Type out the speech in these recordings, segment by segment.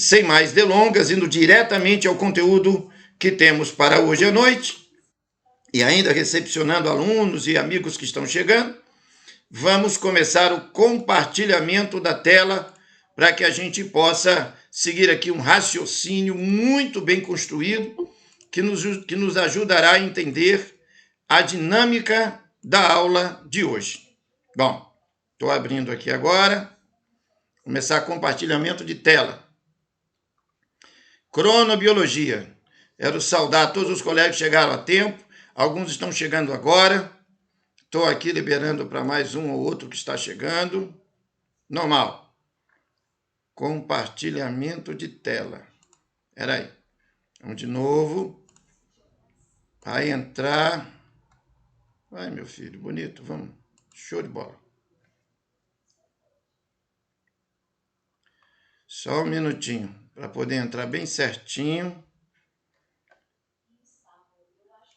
sem mais delongas, indo diretamente ao conteúdo que temos para hoje à noite, e ainda recepcionando alunos e amigos que estão chegando, vamos começar o compartilhamento da tela para que a gente possa seguir aqui um raciocínio muito bem construído que nos ajudará a entender a dinâmica da aula de hoje. Bom, estou abrindo aqui agora, começar compartilhamento de tela. Cronobiologia. Quero saudar todos os colegas que chegaram a tempo, alguns estão chegando agora. Estou aqui liberando para mais um ou outro que está chegando. Normal. Compartilhamento de tela. Espera aí. Vamos de novo. Vai entrar. Vai, meu filho, bonito, vamos. Show de bola. Só um minutinho para poder entrar bem certinho.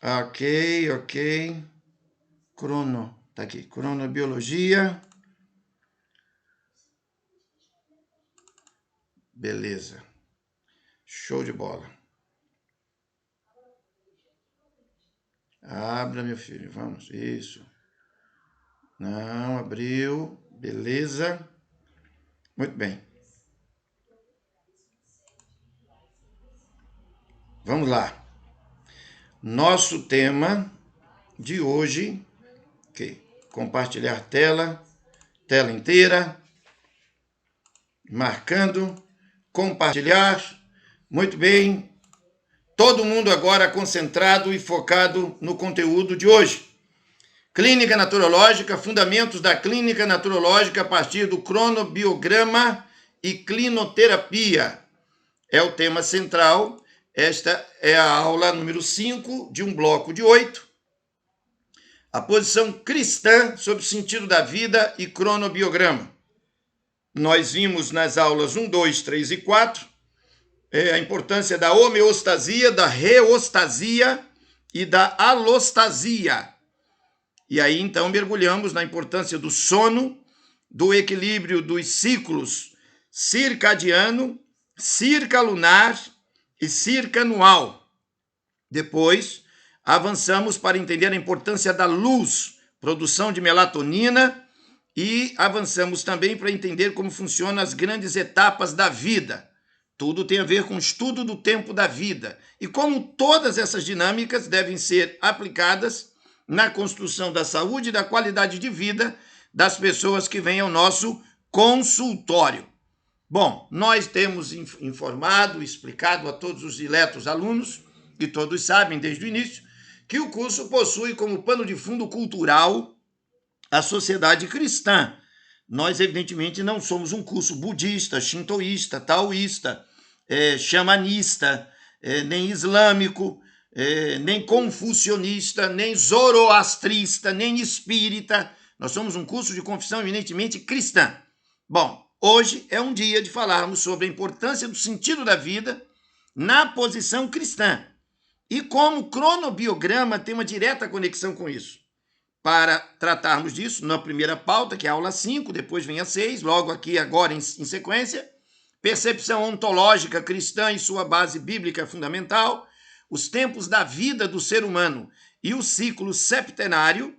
Ok. Tá aqui, cronobiologia. Beleza. Show de bola. Abra, meu filho, vamos, isso. Não, abriu, beleza. Muito bem. Vamos lá. Nosso tema de hoje, compartilhar tela inteira, marcando, compartilhar, muito bem, todo mundo agora concentrado e focado no conteúdo de hoje. Clínica naturológica, fundamentos da clínica naturológica a partir do cronobiograma e clinoterapia. É o tema central. Esta é a aula número 5 de um bloco de 8. A posição cristã sobre o sentido da vida e cronobiograma. Nós vimos nas aulas 1, 2, 3 e 4 a importância da homeostasia, da reostasia e da alostasia. E aí, então, mergulhamos na importância do sono, do equilíbrio dos ciclos circadiano, circalunar e circanual. Depois, avançamos para entender a importância da luz, produção de melatonina, e avançamos também para entender como funcionam as grandes etapas da vida. Tudo tem a ver com o estudo do tempo da vida e como todas essas dinâmicas devem ser aplicadas na construção da saúde e da qualidade de vida das pessoas que vêm ao nosso consultório. Bom, nós temos informado, explicado a todos os diletos alunos, e todos sabem desde o início, que o curso possui como pano de fundo cultural a sociedade cristã. Nós, evidentemente, não somos um curso budista, shintoísta, taoísta, xamanista, nem islâmico, nem confucionista, nem zoroastrista, nem espírita. Nós somos um curso de confissão eminentemente cristã. Bom, hoje é um dia de falarmos sobre a importância do sentido da vida na posição cristã e como o cronobiograma tem uma direta conexão com isso. Para tratarmos disso, na primeira pauta, que é a aula 5, depois vem a 6, logo aqui agora em sequência, percepção ontológica cristã e sua base bíblica fundamental, os tempos da vida do ser humano e o ciclo septenário,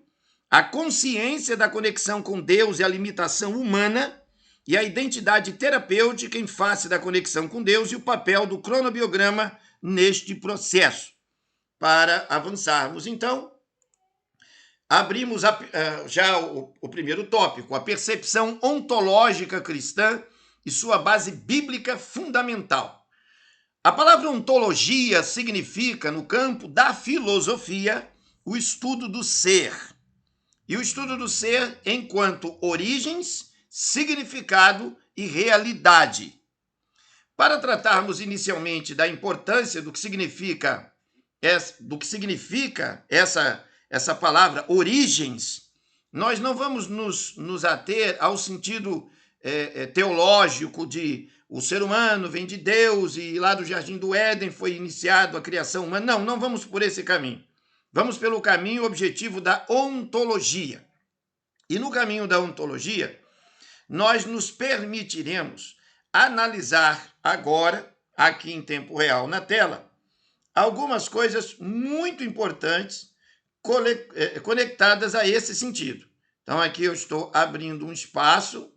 a consciência da conexão com Deus e a limitação humana, e a identidade terapêutica em face da conexão com Deus e o papel do cronobiograma neste processo. Para avançarmos, então, abrimos já o primeiro tópico, a percepção ontológica cristã e sua base bíblica fundamental. A palavra ontologia significa, no campo da filosofia, o estudo do ser. E o estudo do ser enquanto origens, significado e realidade. Para tratarmos inicialmente da importância do que significa essa palavra origens, nós não vamos nos ater ao sentido teológico de o ser humano vem de Deus e lá do Jardim do Éden foi iniciado a criação humana. Não vamos por esse caminho. Vamos pelo caminho objetivo da ontologia. E no caminho da ontologia, nós nos permitiremos analisar agora, aqui em tempo real na tela, algumas coisas muito importantes conectadas a esse sentido. Então, aqui eu estou abrindo um espaço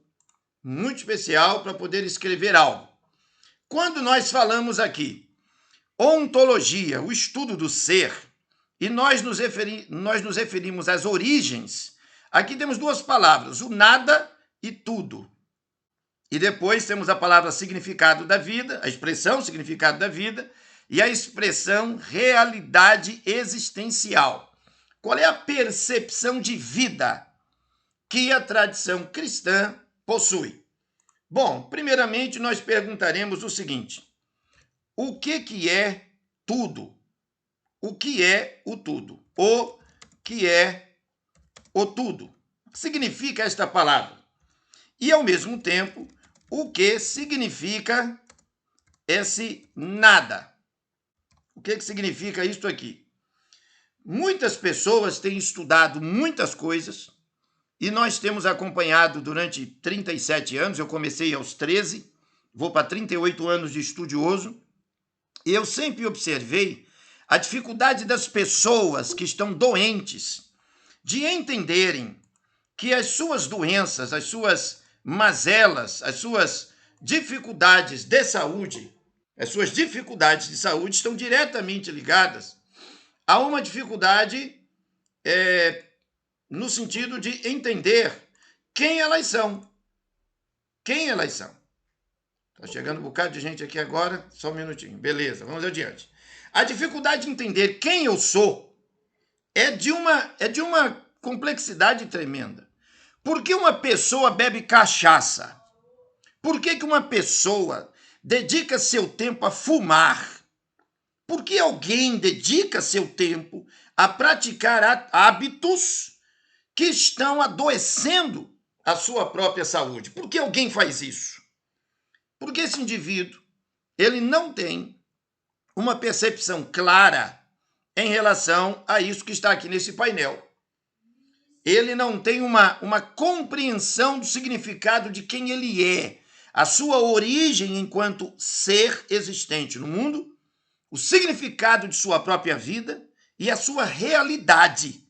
muito especial para poder escrever algo. Quando nós falamos aqui, ontologia, o estudo do ser, e nós nos referimos às origens, aqui temos duas palavras, o nada e tudo. E depois temos a palavra significado da vida, a expressão significado da vida, e a expressão realidade existencial. Qual é a percepção de vida que a tradição cristã possui? Bom, primeiramente nós perguntaremos o seguinte: o que é tudo? O que é o tudo? O que é o tudo? O que significa esta palavra? E, ao mesmo tempo, o que significa esse nada? O que significa isto aqui? Muitas pessoas têm estudado muitas coisas e nós temos acompanhado durante 37 anos, eu comecei aos 13, vou para 38 anos de estudioso, e eu sempre observei a dificuldade das pessoas que estão doentes de entenderem que as suas doenças, as suas mazelas, as suas dificuldades de saúde, estão diretamente ligadas a uma dificuldade no sentido de entender quem elas são. Quem elas são. Está chegando um bocado de gente aqui agora, só um minutinho. Beleza, vamos adiante. A dificuldade de entender quem eu sou é de uma complexidade tremenda. Por que uma pessoa bebe cachaça? Por que uma pessoa dedica seu tempo a fumar? Por que alguém dedica seu tempo a praticar hábitos que estão adoecendo a sua própria saúde? Por que alguém faz isso? Porque esse indivíduo, ele não tem uma percepção clara em relação a isso que está aqui nesse painel. Ele não tem uma compreensão do significado de quem ele é, a sua origem enquanto ser existente no mundo, o significado de sua própria vida e a sua realidade.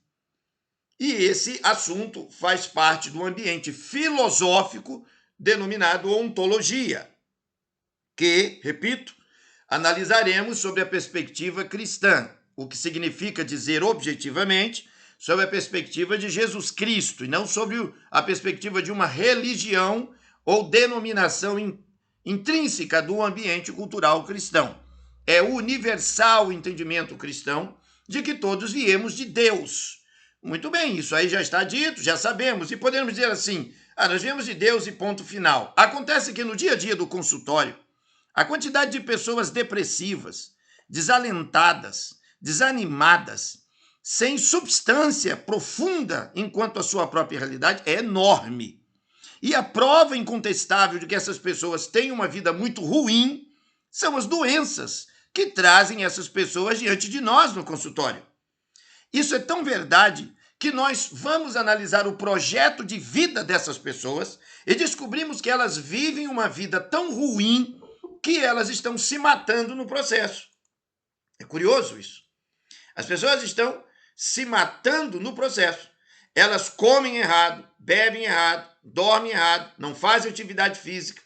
E esse assunto faz parte do ambiente filosófico denominado ontologia, que, repito, analisaremos sobre a perspectiva cristã, o que significa dizer objetivamente sobre a perspectiva de Jesus Cristo e não sobre a perspectiva de uma religião ou denominação intrínseca do ambiente cultural cristão. É universal o entendimento cristão de que todos viemos de Deus. Muito bem, isso aí já está dito, já sabemos, e podemos dizer assim, nós viemos de Deus e ponto final. Acontece que no dia a dia do consultório, a quantidade de pessoas depressivas, desalentadas, desanimadas, sem substância profunda enquanto a sua própria realidade é enorme. E a prova incontestável de que essas pessoas têm uma vida muito ruim são as doenças que trazem essas pessoas diante de nós no consultório. Isso é tão verdade que nós vamos analisar o projeto de vida dessas pessoas e descobrimos que elas vivem uma vida tão ruim que elas estão se matando no processo. É curioso isso. As pessoas estão se matando no processo. Elas comem errado, bebem errado, dormem errado, não fazem atividade física.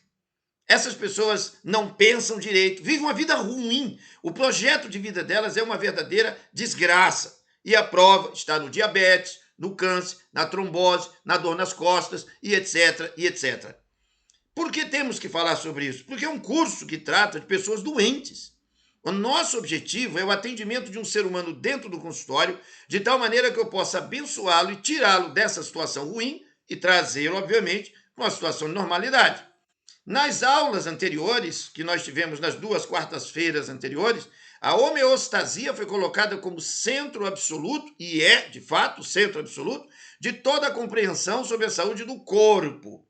Essas pessoas não pensam direito, vivem uma vida ruim. O projeto de vida delas é uma verdadeira desgraça. E a prova está no diabetes, no câncer, na trombose, na dor nas costas e etc, e etc. Por que temos que falar sobre isso? Porque é um curso que trata de pessoas doentes. O nosso objetivo é o atendimento de um ser humano dentro do consultório, de tal maneira que eu possa abençoá-lo e tirá-lo dessa situação ruim e trazê-lo, obviamente, para uma situação de normalidade. Nas aulas anteriores, que nós tivemos nas 2 quartas-feiras anteriores, a homeostasia foi colocada como centro absoluto, e é, de fato, o centro absoluto, de toda a compreensão sobre a saúde do corpo.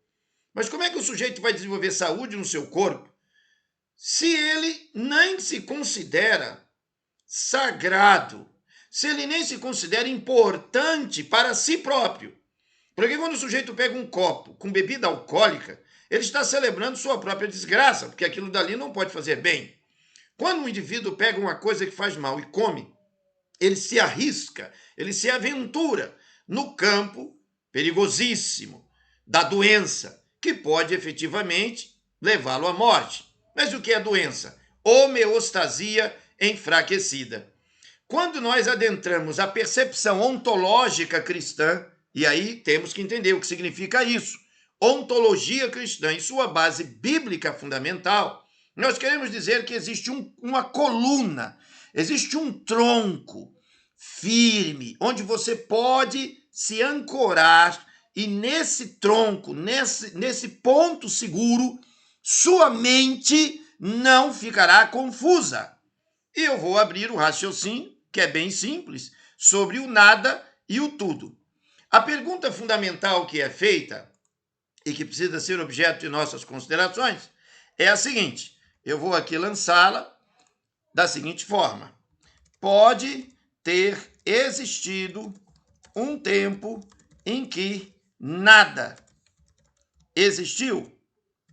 Mas como é que o sujeito vai desenvolver saúde no seu corpo se ele nem se considera sagrado, se ele nem se considera importante para si próprio? Porque quando o sujeito pega um copo com bebida alcoólica, ele está celebrando sua própria desgraça, porque aquilo dali não pode fazer bem. Quando um indivíduo pega uma coisa que faz mal e come, ele se arrisca, ele se aventura no campo perigosíssimo da doença, que pode efetivamente levá-lo à morte. Mas o que é doença? Homeostasia enfraquecida. Quando nós adentramos a percepção ontológica cristã, e aí temos que entender o que significa isso, ontologia cristã em sua base bíblica fundamental, nós queremos dizer que existe uma coluna, existe um tronco firme, onde você pode se ancorar e nesse tronco, nesse ponto seguro, sua mente não ficará confusa. E eu vou abrir o raciocínio, que é bem simples, sobre o nada e o tudo. A pergunta fundamental que é feita, e que precisa ser objeto de nossas considerações, é a seguinte. Eu vou aqui lançá-la da seguinte forma. Pode ter existido um tempo em que nada existiu?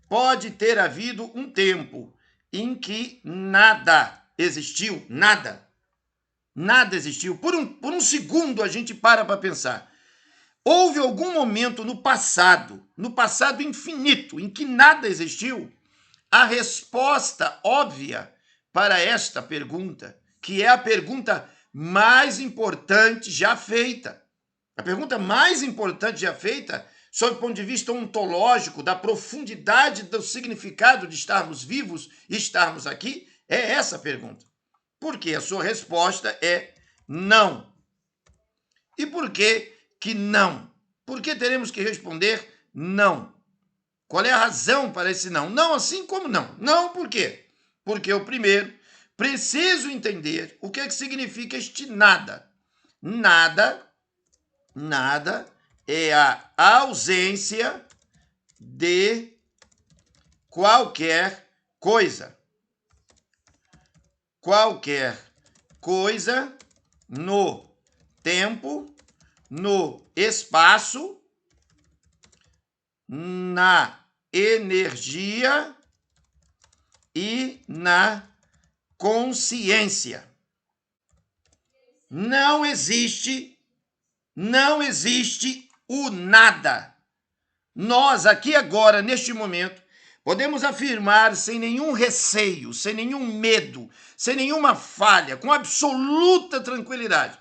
Pode ter havido um tempo em que nada existiu? Nada. Nada existiu. Por um segundo a gente para pensar. Houve algum momento no passado infinito, em que nada existiu? A resposta óbvia para esta pergunta, que é a pergunta mais importante já feita, a pergunta mais importante já feita, sob o ponto de vista ontológico, da profundidade do significado de estarmos vivos e estarmos aqui, é essa pergunta. Porque a sua resposta é não. E por que não? Por que teremos que responder não? Qual é a razão para esse não? Não assim como não. Não por quê? Porque eu primeiro preciso entender o que significa este nada. Nada é a ausência de qualquer coisa. Qualquer coisa no tempo, no espaço, na energia e na consciência. Não existe o nada. Nós aqui agora, neste momento, podemos afirmar sem nenhum receio, sem nenhum medo, sem nenhuma falha, com absoluta tranquilidade,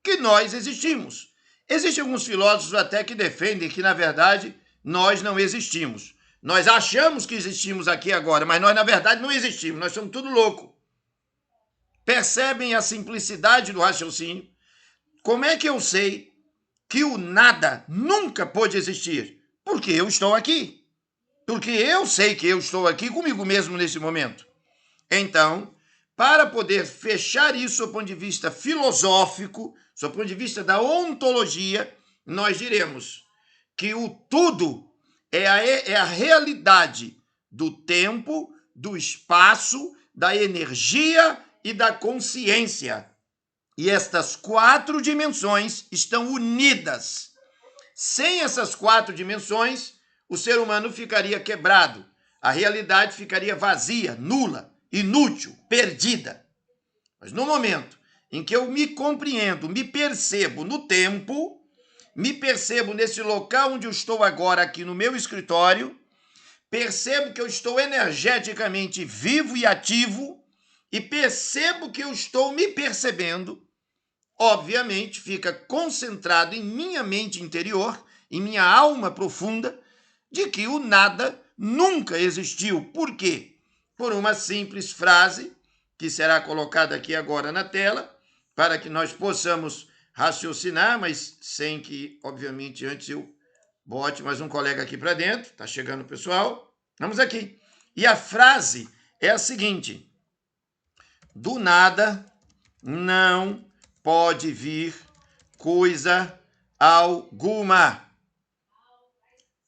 que nós existimos. Existem alguns filósofos até que defendem que, na verdade, nós não existimos. Nós achamos que existimos aqui agora, mas nós, na verdade, não existimos. Nós somos tudo louco. Percebem a simplicidade do raciocínio? Como é que eu sei que o nada nunca pôde existir? Porque eu estou aqui. Porque eu sei que eu estou aqui comigo mesmo nesse momento. Então, para poder fechar isso do ponto de vista filosófico, do ponto de vista da ontologia, nós diremos que o tudo é a realidade do tempo, do espaço, da energia e da consciência. E estas 4 dimensões estão unidas. Sem essas 4 dimensões, o ser humano ficaria quebrado. A realidade ficaria vazia, nula, inútil, perdida. Mas no momento em que eu me compreendo, me percebo no tempo, me percebo nesse local onde eu estou agora aqui no meu escritório, percebo que eu estou energeticamente vivo e ativo e percebo que eu estou me percebendo, obviamente fica concentrado em minha mente interior, em minha alma profunda, de que o nada nunca existiu. Por quê? Por uma simples frase, que será colocada aqui agora na tela, para que nós possamos raciocinar, mas sem que, obviamente, antes eu bote mais um colega aqui para dentro. Está chegando o pessoal. Vamos aqui. E a frase é a seguinte: do nada não pode vir coisa alguma,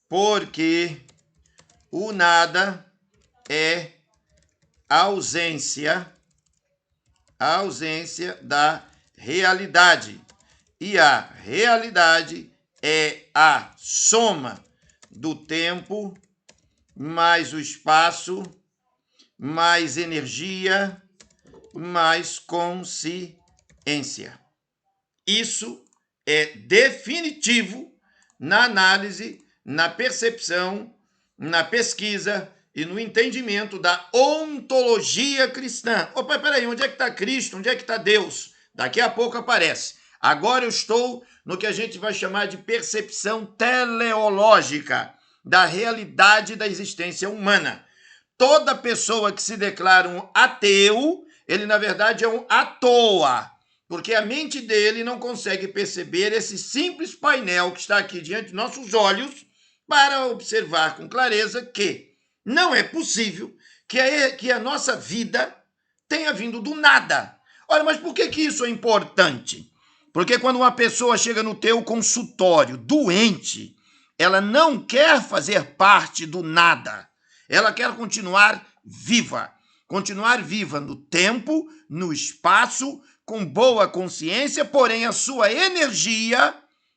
porque o nada é ausência da realidade. E a realidade é a soma do tempo, mais o espaço, mais energia, mais consciência. Isso é definitivo na análise, na percepção, na pesquisa e no entendimento da ontologia cristã. Opa, peraí, onde é que está Cristo? Onde é que está Deus? Daqui a pouco aparece. Agora eu estou no que a gente vai chamar de percepção teleológica da realidade da existência humana. Toda pessoa que se declara um ateu, ele na verdade é um à toa, porque a mente dele não consegue perceber esse simples painel que está aqui diante de nossos olhos para observar com clareza que não é possível que a nossa vida tenha vindo do nada. Olha, mas por que isso é importante? Porque quando uma pessoa chega no teu consultório doente, ela não quer fazer parte do nada. Ela quer continuar viva no tempo, no espaço, com boa consciência, porém a sua energia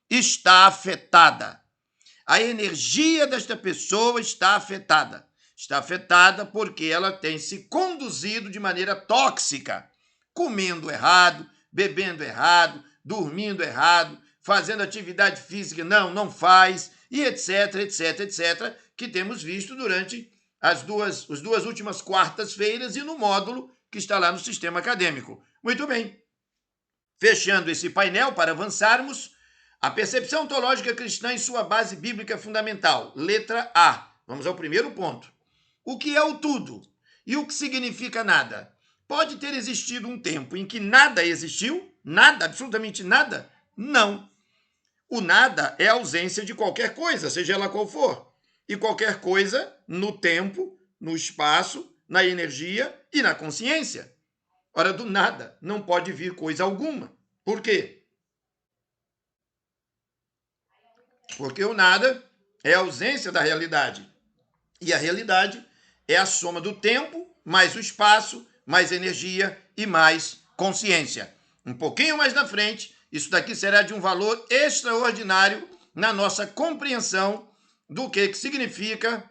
está afetada. A energia desta pessoa está afetada. Está afetada porque ela tem se conduzido de maneira tóxica, comendo errado, bebendo errado, dormindo errado, fazendo atividade física, não faz, e etc, etc, etc, que temos visto durante as duas últimas quartas-feiras e no módulo que está lá no sistema acadêmico. Muito bem. Fechando esse painel para avançarmos, a percepção ontológica cristã em sua base bíblica fundamental. Letra A. Vamos ao primeiro ponto. O que é o tudo? E o que significa nada? Pode ter existido um tempo em que nada existiu? Nada, absolutamente nada? Não. O nada é a ausência de qualquer coisa, seja ela qual for. E qualquer coisa no tempo, no espaço, na energia e na consciência. Ora, do nada não pode vir coisa alguma. Por quê? Porque o nada é a ausência da realidade. E a realidade é a soma do tempo, mais o espaço, mais energia e mais consciência. Um pouquinho mais na frente, isso daqui será de um valor extraordinário na nossa compreensão do que significa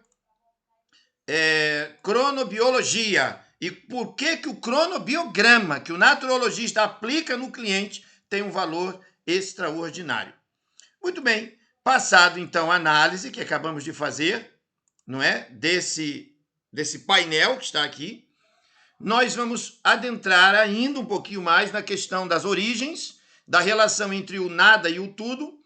cronobiologia e por que o cronobiograma que o naturologista aplica no cliente tem um valor extraordinário. Muito bem, passado então a análise que acabamos de fazer, não é? Desse painel que está aqui, nós vamos adentrar ainda um pouquinho mais na questão das origens, da relação entre o nada e o tudo.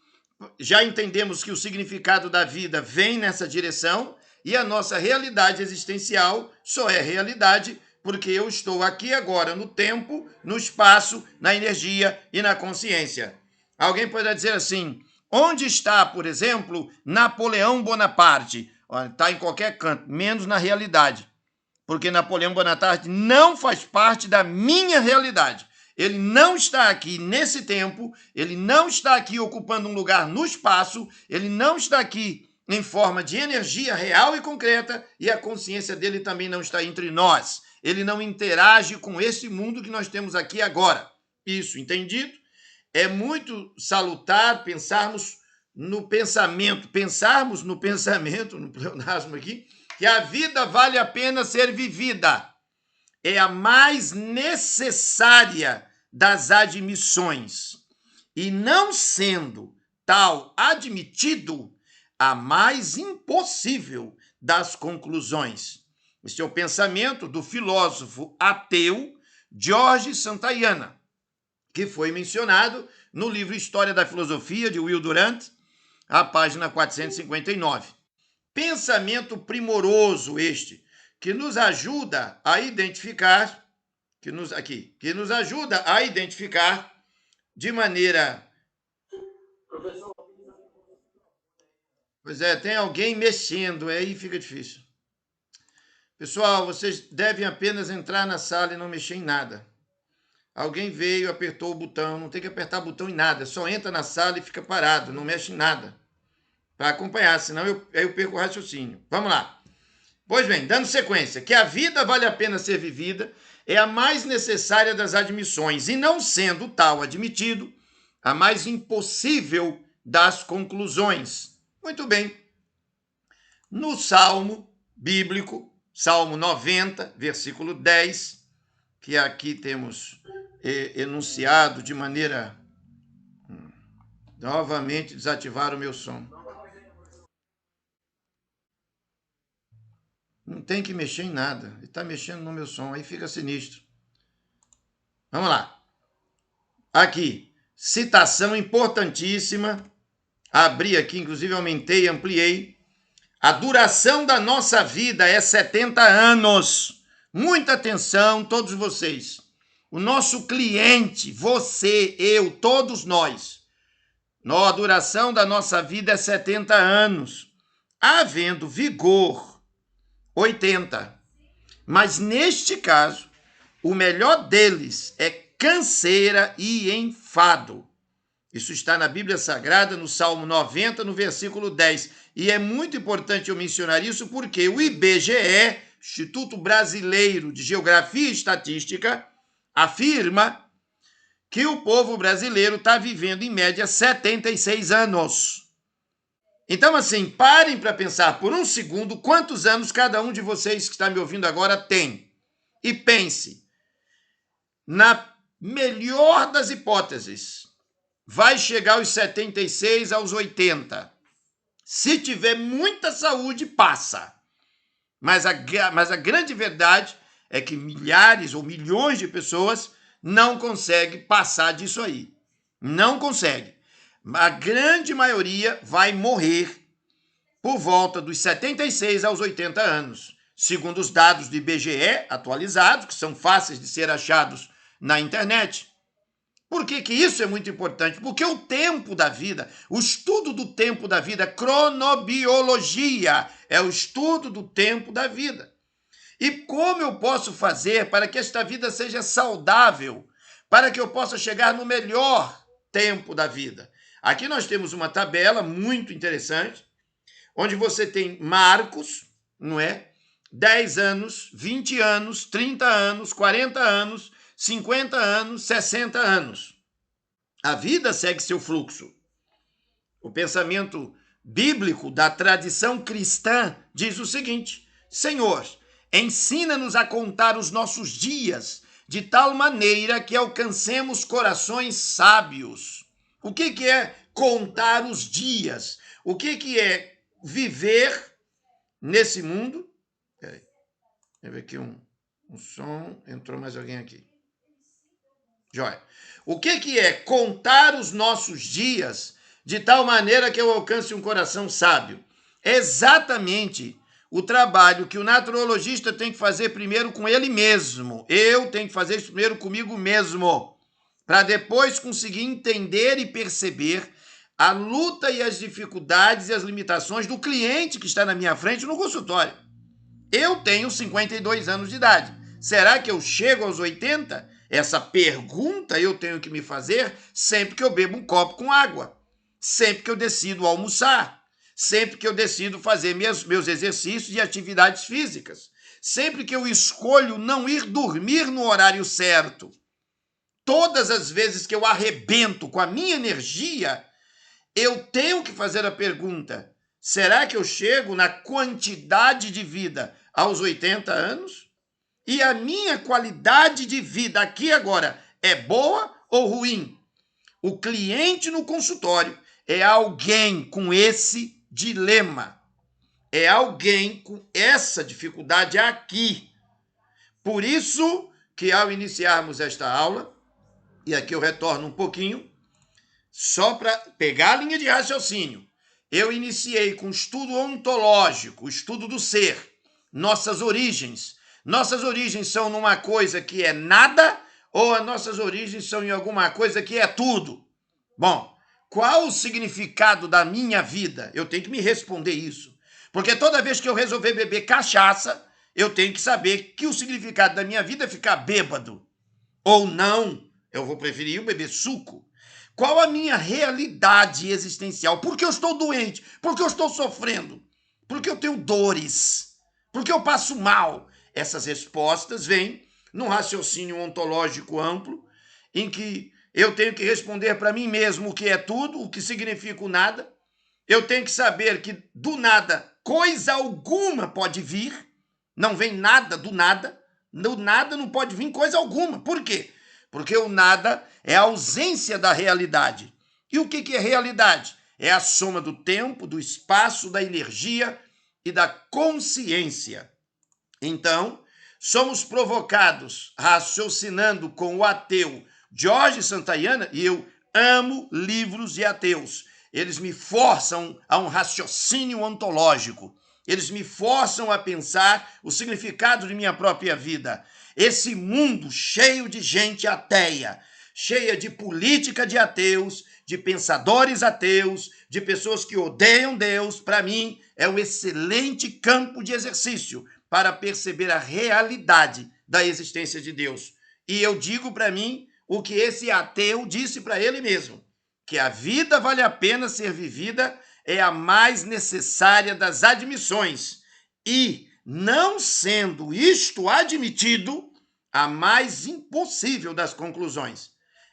Já entendemos que o significado da vida vem nessa direção e a nossa realidade existencial só é realidade porque eu estou aqui agora no tempo, no espaço, na energia e na consciência. Alguém poderá dizer assim, onde está, por exemplo, Napoleão Bonaparte? Está em qualquer canto, menos na realidade. Porque Napoleão Bonaparte não faz parte da minha realidade. Ele não está aqui nesse tempo, ele não está aqui ocupando um lugar no espaço, ele não está aqui em forma de energia real e concreta, e a consciência dele também não está entre nós. Ele não interage com esse mundo que nós temos aqui agora. Isso, entendido? É muito salutar pensarmos no pensamento, no pleonasmo aqui, que a vida vale a pena ser vivida. É a mais necessária das admissões. E não sendo tal admitido, a mais impossível das conclusões. Este é o pensamento do filósofo ateu George Santayana, que foi mencionado no livro História da Filosofia, de Will Durant, a página 459. Pensamento primoroso este, que nos ajuda a identificar, que nos ajuda a identificar de maneira... Professor. Pois é, tem alguém mexendo, aí fica difícil. Pessoal, vocês devem apenas entrar na sala e não mexer em nada. Alguém veio, apertou o botão, não tem que apertar botão em nada, só entra na sala e fica parado, não mexe em nada. Para acompanhar, senão eu perco o raciocínio. Vamos lá. Pois bem, dando sequência, que a vida vale a pena ser vivida é a mais necessária das admissões, e não sendo tal admitido, a mais impossível das conclusões. Muito bem. No Salmo bíblico, Salmo 90, versículo 10, que aqui temos enunciado de maneira... Novamente desativar o meu som. Não tem que mexer em nada. Ele está mexendo no meu som, aí fica sinistro. Vamos lá. Aqui, citação importantíssima. Abri aqui, inclusive aumentei, ampliei. A duração da nossa vida é 70 anos. Muita atenção, todos vocês. O nosso cliente, você, eu, todos nós. A duração da nossa vida é 70 anos. Havendo vigor, 80. Mas neste caso, o melhor deles é canseira e enfado. Isso está na Bíblia Sagrada, no Salmo 90, no versículo 10. E é muito importante eu mencionar isso porque o IBGE, Instituto Brasileiro de Geografia e Estatística, afirma que o povo brasileiro está vivendo, em média, 76 anos. Então, assim, parem para pensar por um segundo quantos anos cada um de vocês que está me ouvindo agora tem. E pense, na melhor das hipóteses, vai chegar aos 76, aos 80. Se tiver muita saúde, passa. Mas a grande verdade é que milhares ou milhões de pessoas não conseguem passar disso aí. Não consegue. A grande maioria vai morrer por volta dos 76 aos 80 anos, segundo os dados do IBGE atualizados, que são fáceis de ser achados na internet. Por que isso é muito importante? Porque o tempo da vida, o estudo do tempo da vida, cronobiologia, é o estudo do tempo da vida. E como eu posso fazer para que esta vida seja saudável, para que eu possa chegar no melhor tempo da vida? Aqui nós temos uma tabela muito interessante, onde você tem marcos, não é? 10 anos, 20 anos, 30 anos, 40 anos, 50 anos, 60 anos. A vida segue seu fluxo. O pensamento bíblico da tradição cristã diz o seguinte: Senhor, ensina-nos a contar os nossos dias de tal maneira que alcancemos corações sábios. O que é contar os dias? O que é viver nesse mundo? Peraí, eu ver aqui um som, entrou mais alguém aqui. Joia. O que é contar os nossos dias de tal maneira que eu alcance um coração sábio? É exatamente o trabalho que o naturologista tem que fazer primeiro com ele mesmo. Eu tenho que fazer isso primeiro comigo mesmo, para depois conseguir entender e perceber a luta e as dificuldades e as limitações do cliente que está na minha frente no consultório. Eu tenho 52 anos de idade. Será que eu chego aos 80? Essa pergunta eu tenho que me fazer sempre que eu bebo um copo com água, sempre que eu decido almoçar, sempre que eu decido fazer meus exercícios e atividades físicas, sempre que eu escolho não ir dormir no horário certo. Todas as vezes que eu arrebento com a minha energia, eu tenho que fazer a pergunta: será que eu chego na quantidade de vida aos 80 anos? E a minha qualidade de vida aqui agora é boa ou ruim? O cliente no consultório é alguém com esse dilema. É alguém com essa dificuldade aqui. Por isso que ao iniciarmos esta aula, e aqui eu retorno um pouquinho, só para pegar a linha de raciocínio, eu iniciei com o estudo ontológico, o estudo do ser, nossas origens. Nossas origens são numa coisa que é nada ou as nossas origens são em alguma coisa que é tudo? Bom, qual o significado da minha vida? Eu tenho que me responder isso. Porque toda vez que eu resolver beber cachaça, eu tenho que saber que o significado da minha vida é ficar bêbado. Ou não, eu vou preferir beber suco. Qual a minha realidade existencial? Por que eu estou doente? Por que eu estou sofrendo? Por que eu tenho dores? Por que eu passo mal? Essas respostas vêm num raciocínio ontológico amplo, em que eu tenho que responder para mim mesmo o que é tudo, o que significa o nada. Eu tenho que saber que do nada coisa alguma pode vir, não vem nada do nada não pode vir coisa alguma. Por quê? Porque o nada é a ausência da realidade. E o que é realidade? É a soma do tempo, do espaço, da energia e da consciência. Então, somos provocados raciocinando com o ateu Jorge Santayana, e eu amo livros de ateus. Eles me forçam a um raciocínio ontológico. Eles me forçam a pensar o significado de minha própria vida. Esse mundo cheio de gente ateia, cheia de política de ateus, de pensadores ateus, de pessoas que odeiam Deus, para mim, é um excelente campo de exercício para perceber a realidade da existência de Deus. E eu digo para mim o que esse ateu disse para ele mesmo, que a vida vale a pena ser vivida, é a mais necessária das admissões, e, não sendo isto admitido, a mais impossível das conclusões.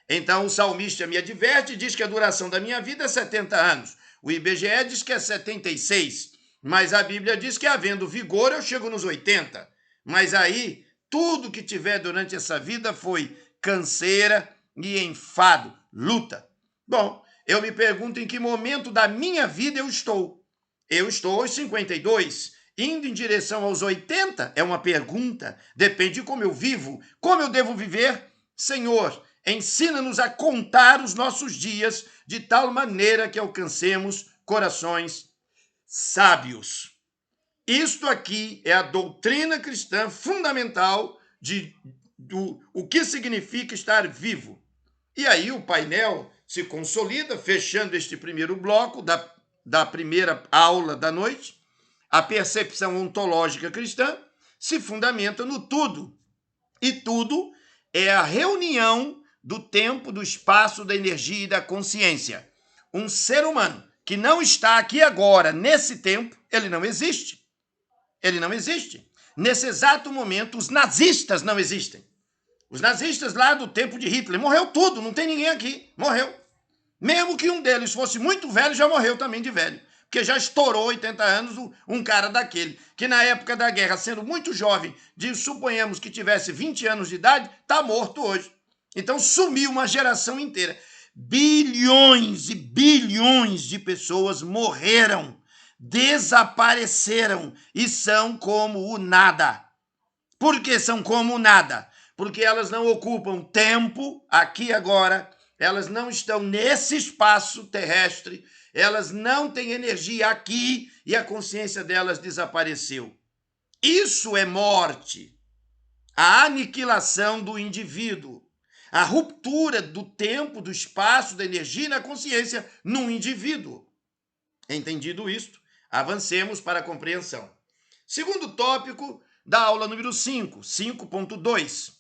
Então o salmista me adverte e diz que a duração da minha vida é 70 anos. O IBGE diz que é 76, mas a Bíblia diz que, havendo vigor, eu chego nos 80. Mas aí, tudo que tiver durante essa vida foi canseira e enfado, luta. Bom, eu me pergunto em que momento da minha vida eu estou. Eu estou aos 52, indo em direção aos 80? É uma pergunta. Depende de como eu vivo, como eu devo viver. Senhor, ensina-nos a contar os nossos dias de tal maneira que alcancemos corações sábios. Isto aqui é a doutrina cristã fundamental do que significa estar vivo. E aí o painel se consolida, fechando este primeiro bloco da primeira aula da noite. A percepção ontológica cristã se fundamenta no tudo. E tudo é a reunião do tempo, do espaço, da energia e da consciência. Um ser humano que não está aqui agora, nesse tempo, ele não existe. Ele não existe. Nesse exato momento, os nazistas não existem. Os nazistas lá do tempo de Hitler, morreu tudo, não tem ninguém aqui, morreu. Mesmo que um deles fosse muito velho, já morreu também de velho. Porque já estourou 80 anos um cara daquele, que na época da guerra, sendo muito jovem, suponhamos que tivesse 20 anos de idade, está morto hoje. Então sumiu uma geração inteira. Bilhões e bilhões de pessoas morreram, desapareceram e são como o nada. Por que são como o nada? Porque elas não ocupam tempo, aqui agora, elas não estão nesse espaço terrestre, elas não têm energia aqui e a consciência delas desapareceu. Isso é morte, a aniquilação do indivíduo, a ruptura do tempo, do espaço, da energia e da consciência num indivíduo. Entendido isto, avancemos para a compreensão. Segundo tópico da aula número 5, 5.2.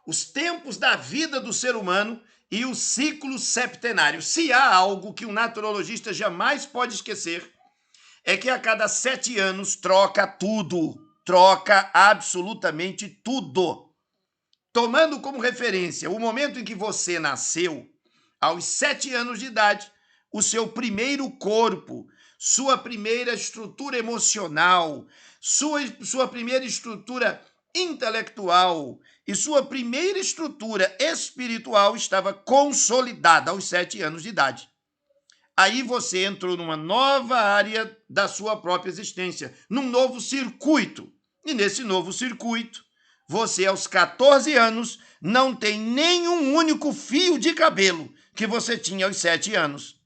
Os tempos da vida do ser humano e o ciclo septenário. Se há algo que um naturologista jamais pode esquecer, é que a cada 7 anos troca tudo, troca absolutamente tudo. Tomando como referência o momento em que você nasceu, aos 7 anos de idade, o seu primeiro corpo, sua primeira estrutura emocional, sua primeira estrutura intelectual e sua primeira estrutura espiritual estava consolidada aos 7 anos de idade. Aí você entrou numa nova área da sua própria existência, num novo circuito. E nesse novo circuito, você aos 14 anos não tem nenhum único fio de cabelo que você tinha aos 7 anos.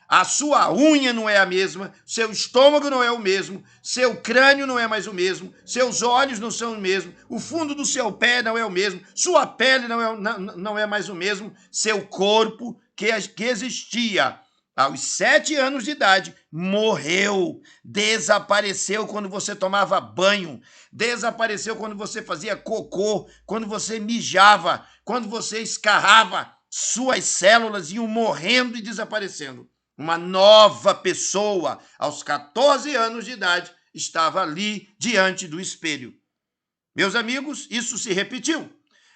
A sua unha não é a mesma, seu estômago não é o mesmo, seu crânio não é mais o mesmo, seus olhos não são o mesmo, o fundo do seu pé não é o mesmo, sua pele não é mais o mesmo, seu corpo que existia aos 7 anos de idade morreu, desapareceu quando você tomava banho, desapareceu quando você fazia cocô, quando você mijava, quando você escarrava, suas células iam morrendo e desaparecendo. Uma nova pessoa, aos 14 anos de idade, estava ali diante do espelho. Meus amigos, isso se repetiu.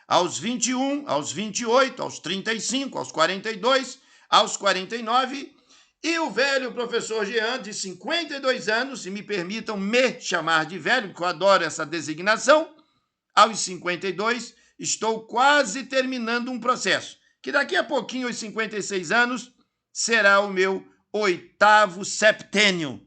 Aos 21, aos 28, aos 35, aos 42, aos 49 E o velho professor Jean, de 52 anos, e me permitam me chamar de velho, porque eu adoro essa designação, aos 52, estou quase terminando um processo, que daqui a pouquinho, aos 56 anos, será o meu 8º septênio,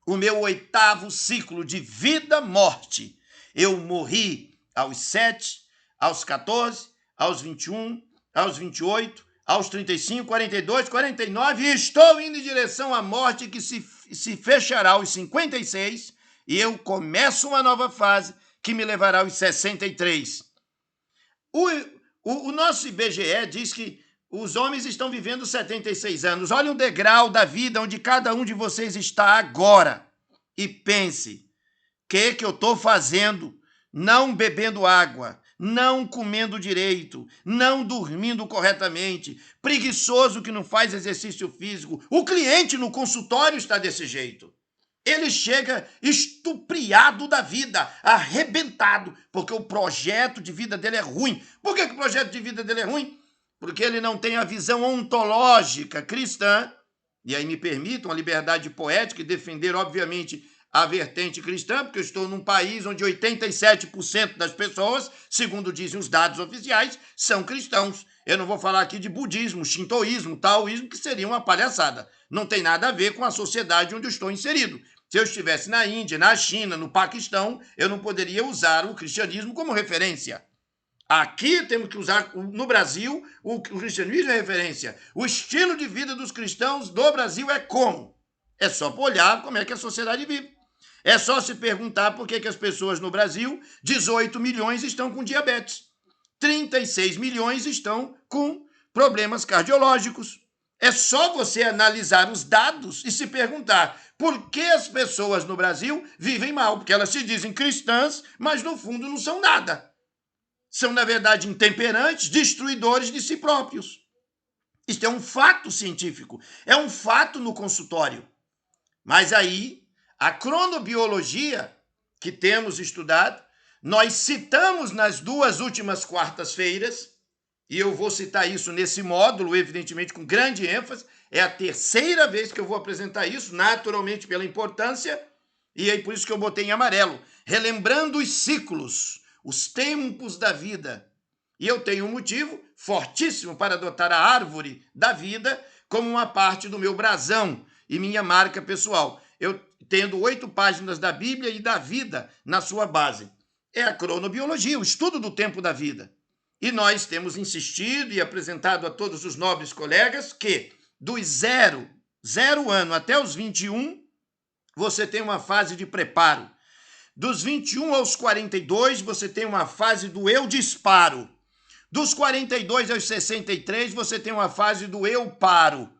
o meu 8º ciclo de vida-morte. Eu morri aos 7, aos 14, aos 21, aos 28, aos 35, 42, 49 e estou indo em direção à morte que se fechará aos 56 e eu começo uma nova fase que me levará aos 63. O nosso IBGE diz que os homens estão vivendo 76 anos. Olha o degrau da vida onde cada um de vocês está agora. E pense, o que eu estou fazendo? Não bebendo água, não comendo direito, não dormindo corretamente, preguiçoso que não faz exercício físico. O cliente no consultório está desse jeito. Ele chega estupriado da vida, arrebentado, porque o projeto de vida dele é ruim. Por que o projeto de vida dele é ruim? Porque ele não tem a visão ontológica cristã, e aí me permitam a liberdade poética e defender, obviamente, a vertente cristã, porque eu estou num país onde 87% das pessoas, segundo dizem os dados oficiais, são cristãos. Eu não vou falar aqui de budismo, shintoísmo, taoísmo, que seria uma palhaçada. Não tem nada a ver com a sociedade onde eu estou inserido. Se eu estivesse na Índia, na China, no Paquistão, eu não poderia usar o cristianismo como referência. Aqui temos que usar, no Brasil, o cristianismo é referência. O estilo de vida dos cristãos do Brasil é como? É só olhar como é que a sociedade vive. É só se perguntar por que as pessoas no Brasil, 18 milhões estão com diabetes, 36 milhões estão com problemas cardiológicos. É só você analisar os dados e se perguntar por que as pessoas no Brasil vivem mal, porque elas se dizem cristãs, mas no fundo não são nada. São, na verdade, intemperantes, destruidores de si próprios. Isto é um fato científico, é um fato no consultório. Mas aí, a cronobiologia que temos estudado, nós citamos nas 2 últimas quartas-feiras, e eu vou citar isso nesse módulo, evidentemente com grande ênfase, é a 3ª vez que eu vou apresentar isso, naturalmente pela importância, e aí por isso que eu botei em amarelo, relembrando os ciclos, os tempos da vida. E eu tenho um motivo fortíssimo para adotar a árvore da vida como uma parte do meu brasão e minha marca pessoal. Eu tendo 8 páginas da Bíblia e da vida na sua base. É a cronobiologia, o estudo do tempo da vida. E nós temos insistido e apresentado a todos os nobres colegas que dos 0 ano até os 21, você tem uma fase de preparo. Dos 21 aos 42, você tem uma fase do eu disparo. Dos 42 aos 63, você tem uma fase do eu paro.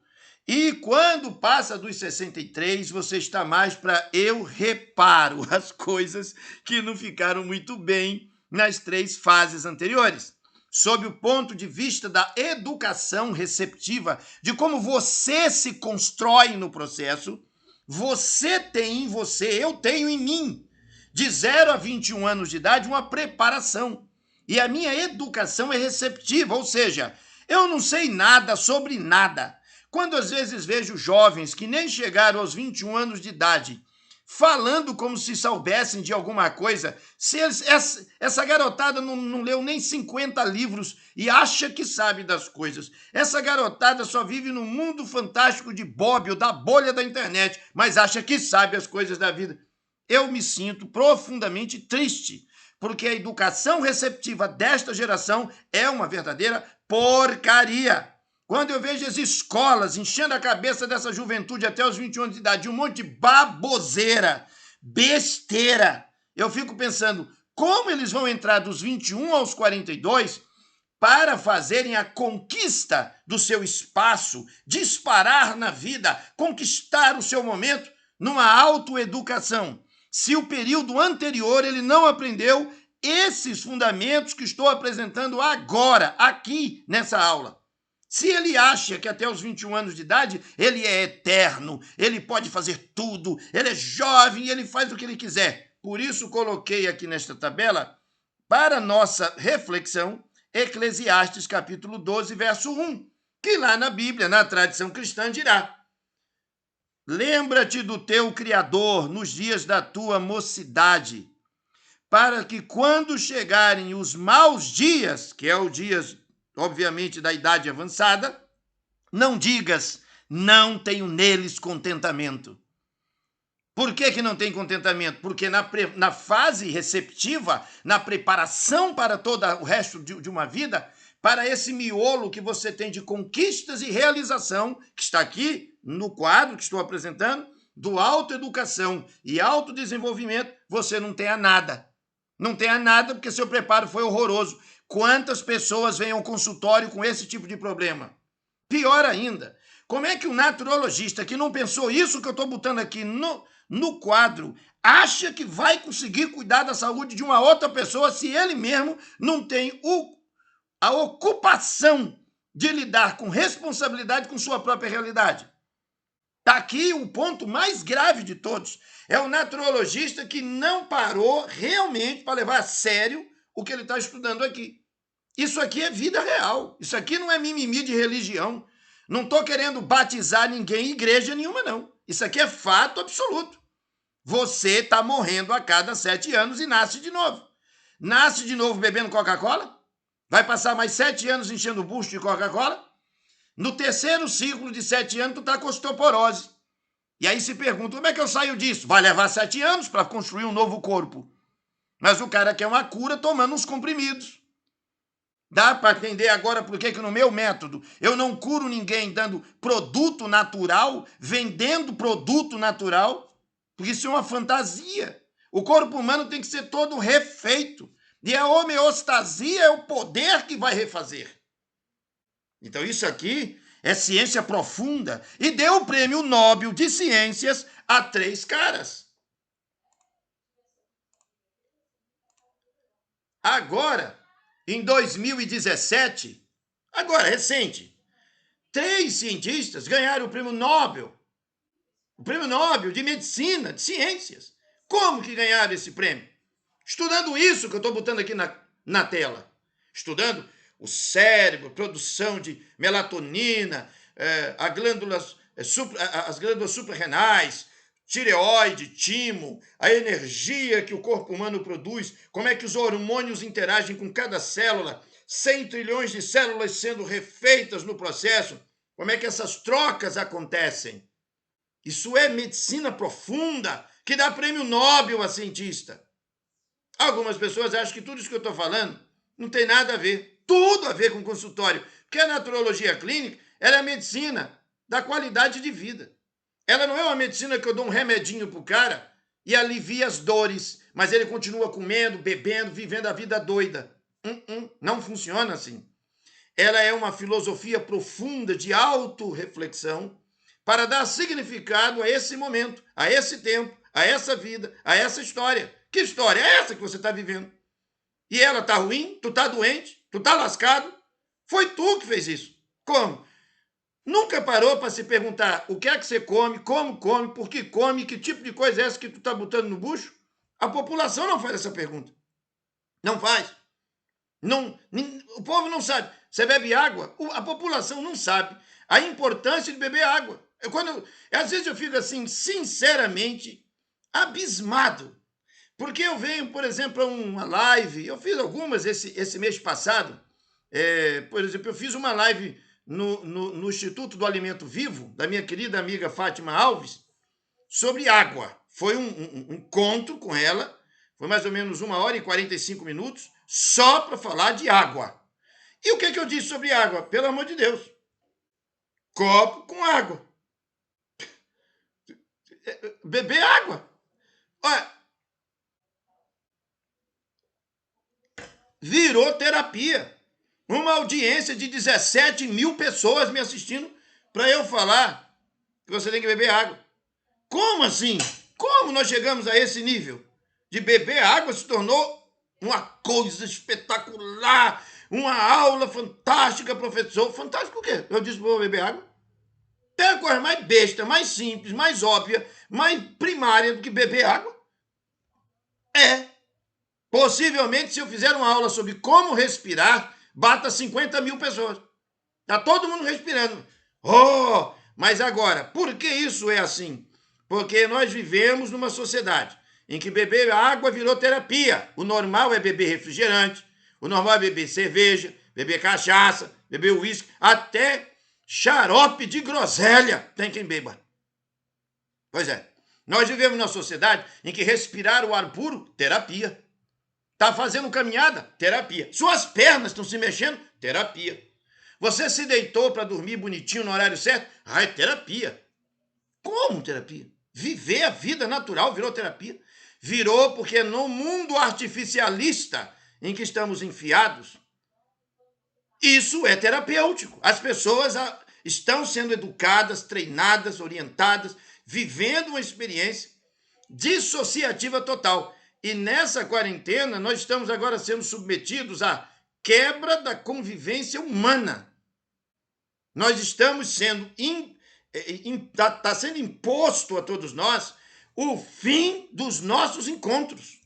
E quando passa dos 63, você está mais para eu reparo as coisas que não ficaram muito bem nas 3 fases anteriores. Sob o ponto de vista da educação receptiva, de como você se constrói no processo, você tem em você, eu tenho em mim, de 0 a 21 anos de idade, uma preparação. E a minha educação é receptiva, ou seja, eu não sei nada sobre nada. Quando às vezes vejo jovens que nem chegaram aos 21 anos de idade, falando como se soubessem de alguma coisa, se essa garotada não leu nem 50 livros e acha que sabe das coisas. Essa garotada só vive no mundo fantástico de Bob ou da bolha da internet, mas acha que sabe as coisas da vida. Eu me sinto profundamente triste, porque a educação receptiva desta geração é uma verdadeira porcaria. Quando eu vejo as escolas enchendo a cabeça dessa juventude até os 21 anos de idade, um monte de baboseira, besteira, eu fico pensando, como eles vão entrar dos 21 aos 42 para fazerem a conquista do seu espaço, disparar na vida, conquistar o seu momento numa autoeducação? Se o período anterior ele não aprendeu esses fundamentos que estou apresentando agora, aqui nessa aula. Se ele acha que até os 21 anos de idade ele é eterno, ele pode fazer tudo, ele é jovem e ele faz o que ele quiser. Por isso coloquei aqui nesta tabela, para nossa reflexão, Eclesiastes capítulo 12, verso 1, que lá na Bíblia, na tradição cristã, dirá: Lembra-te do teu Criador nos dias da tua mocidade, para que quando chegarem os maus dias, que é o dias, obviamente, da idade avançada, não digas, não tenho neles contentamento. Por que não tem contentamento? Porque na fase receptiva, na preparação para todo o resto de uma vida, para esse miolo que você tem de conquistas e realização, que está aqui no quadro que estou apresentando, do autoeducação e autodesenvolvimento, você não tenha nada. Não tenha nada porque seu preparo foi horroroso. Quantas pessoas vêm ao consultório com esse tipo de problema? Pior ainda, como é que o naturologista que não pensou isso que eu estou botando aqui no quadro acha que vai conseguir cuidar da saúde de uma outra pessoa se ele mesmo não tem a ocupação de lidar com responsabilidade com sua própria realidade? Está aqui o ponto mais grave de todos. É o naturologista que não parou realmente para levar a sério o que ele está estudando aqui. Isso aqui é vida real. Isso aqui não é mimimi de religião. Não estou querendo batizar ninguém em igreja nenhuma, não. Isso aqui é fato absoluto. Você está morrendo a cada 7 anos e nasce de novo. Nasce de novo bebendo Coca-Cola? Vai passar mais 7 anos enchendo o bucho de Coca-Cola? No terceiro ciclo de 7 anos, tu está com osteoporose. E aí se pergunta, como é que eu saio disso? Vai levar 7 anos para construir um novo corpo. Mas o cara quer uma cura tomando uns comprimidos. Dá para entender agora por que no meu método eu não curo ninguém dando produto natural, vendendo produto natural, porque isso é uma fantasia. O corpo humano tem que ser todo refeito. E a homeostasia é o poder que vai refazer. Então isso aqui é ciência profunda e deu o prêmio Nobel de Ciências a 3 caras. Agora, em 2017, agora recente, 3 cientistas ganharam o prêmio Nobel de Medicina, de Ciências. Como que ganharam esse prêmio? Estudando isso que eu estou botando aqui na tela. Estudando o cérebro, produção de melatonina, as glândulas suprarrenais, tireoide, timo, a energia que o corpo humano produz, como é que os hormônios interagem com cada célula, 100 trilhões de células sendo refeitas no processo, como é que essas trocas acontecem. Isso é medicina profunda, que dá prêmio Nobel a cientista. Algumas pessoas acham que tudo isso que eu estou falando não tem nada a ver, tudo a ver com consultório, porque a naturologia clínica ela é a medicina da qualidade de vida. Ela não é uma medicina que eu dou um remedinho pro cara e alivia as dores, mas ele continua comendo, bebendo, vivendo a vida doida. Não funciona assim. Ela é uma filosofia profunda de autorreflexão para dar significado a esse momento, a esse tempo, a essa vida, a essa história. Que história é essa que você está vivendo? E ela está ruim? Tu está doente? Tu está lascado? Foi tu que fez isso. Como? Nunca parou para se perguntar o que é que você come, como come, por que come, que tipo de coisa é essa que tu está botando no bucho? A população não faz essa pergunta. Não faz. Não, o povo não sabe. Você bebe água? A população não sabe a importância de beber água. Às vezes eu fico assim, sinceramente, abismado. Porque eu venho, por exemplo, a uma live, eu fiz algumas esse mês passado. Por exemplo, eu fiz uma live no Instituto do Alimento Vivo, da minha querida amiga Fátima Alves, sobre água. Foi um encontro com ela, foi mais ou menos 1h e 45 minutos, só para falar de água. E o que eu disse sobre água? Pelo amor de Deus. Copo com água. Beber água. Olha, virou terapia. Uma audiência de 17 mil pessoas me assistindo para eu falar que você tem que beber água. Como assim? Como nós chegamos a esse nível? De beber água se tornou uma coisa espetacular, uma aula fantástica, professor. Fantástico o quê? Eu disse para eu beber água? Tem a coisa mais besta, mais simples, mais óbvia, mais primária do que beber água? Possivelmente, se eu fizer uma aula sobre como respirar, bata 50 mil pessoas. Está todo mundo respirando. Mas agora, por que isso é assim? Porque nós vivemos numa sociedade em que beber água virou terapia. O normal é beber refrigerante, o normal é beber cerveja, beber cachaça, beber uísque, até xarope de groselha tem quem beba. Pois é, nós vivemos numa sociedade em que respirar o ar puro, terapia. Está fazendo caminhada? Terapia. Suas pernas estão se mexendo? Terapia. Você se deitou para dormir bonitinho no horário certo? Ah, é terapia. Como terapia? Viver a vida natural virou terapia. Virou porque no mundo artificialista em que estamos enfiados, isso é terapêutico. As pessoas estão sendo educadas, treinadas, orientadas, vivendo uma experiência dissociativa total. E nessa quarentena, nós estamos agora sendo submetidos à quebra da convivência humana. Nós estamos sendo, está sendo imposto a todos nós o fim dos nossos encontros.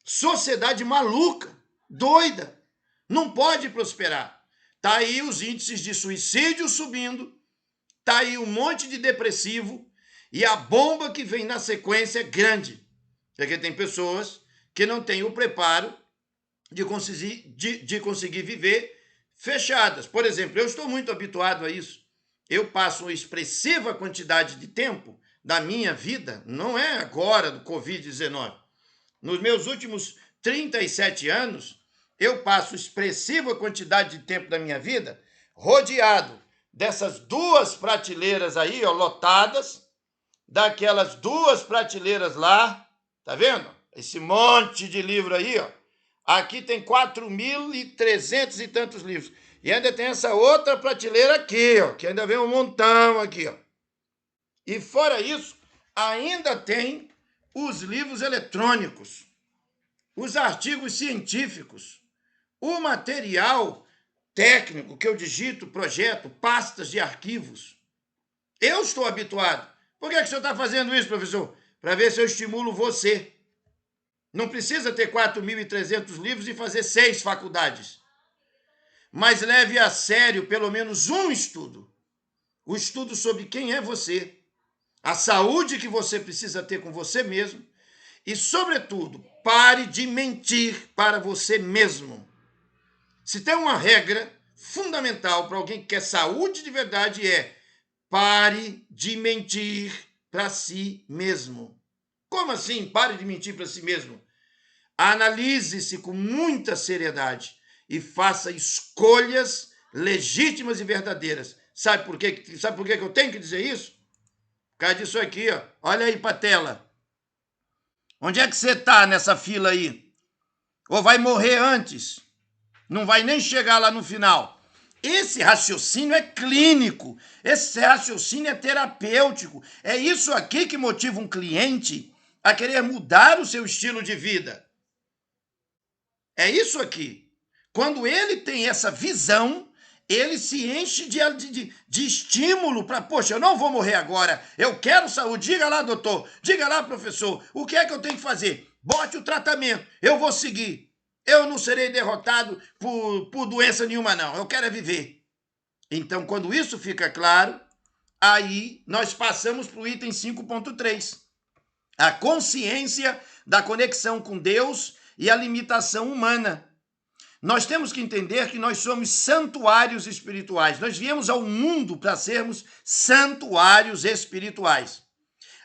Sociedade maluca, doida, não pode prosperar. Está aí os índices de suicídio subindo, está aí um monte de depressivo e a bomba que vem na sequência é grande. Porque tem pessoas que não têm o preparo de conseguir viver fechadas. Por exemplo, eu estou muito habituado a isso. Eu passo uma expressiva quantidade de tempo da minha vida, não é agora do Covid-19. Nos meus últimos 37 anos, eu passo expressiva quantidade de tempo da minha vida rodeado dessas duas prateleiras aí, ó, lotadas, daquelas duas prateleiras lá. Tá vendo? Esse monte de livro aí, ó. Aqui tem 4.300 e tantos livros. E ainda tem essa outra prateleira aqui, ó, que ainda vem um montão aqui, ó. E fora isso, ainda tem os livros eletrônicos, os artigos científicos, o material técnico que eu digito, projeto, pastas de arquivos. Eu estou habituado. Por que o senhor está fazendo isso, professor? Para ver se eu estimulo você. Não precisa ter 4.300 livros e fazer 6 faculdades. Mas leve a sério pelo menos um estudo. O estudo sobre quem é você, a saúde que você precisa ter com você mesmo e, sobretudo, pare de mentir para você mesmo. Se tem uma regra fundamental para alguém que quer saúde de verdade é pare de mentir para si mesmo. Como assim? Pare de mentir para si mesmo. Analise-se com muita seriedade e faça escolhas legítimas e verdadeiras. Sabe por quê que eu tenho que dizer isso? Por causa disso aqui, ó. Olha aí para a tela. Onde é que você está nessa fila aí? Ou vai morrer antes? Não vai nem chegar lá no final. Esse raciocínio é clínico, esse raciocínio é terapêutico. É isso aqui que motiva um cliente a querer mudar o seu estilo de vida. É isso aqui. Quando ele tem essa visão, ele se enche de estímulo para, poxa, eu não vou morrer agora, eu quero saúde. Diga lá, doutor, diga lá, professor, o que é que eu tenho que fazer? Bote o tratamento, eu vou seguir. Eu não serei derrotado por doença nenhuma, não. Eu quero é viver. Então, quando isso fica claro, aí nós passamos para o item 5.3. A consciência da conexão com Deus e a limitação humana. Nós temos que entender que nós somos santuários espirituais. Nós viemos ao mundo para sermos santuários espirituais.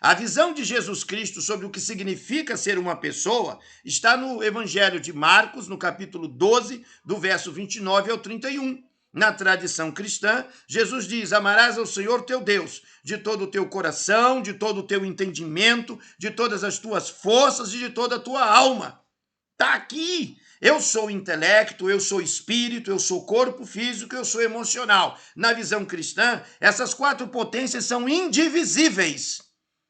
A visão de Jesus Cristo sobre o que significa ser uma pessoa está no Evangelho de Marcos, no capítulo 12, do verso 29 ao 31. Na tradição cristã, Jesus diz: amarás ao Senhor teu Deus de todo o teu coração, de todo o teu entendimento, de todas as tuas forças e de toda a tua alma. Está aqui. Eu sou intelecto, eu sou espírito, eu sou corpo físico, eu sou emocional. Na visão cristã, essas 4 potências são indivisíveis.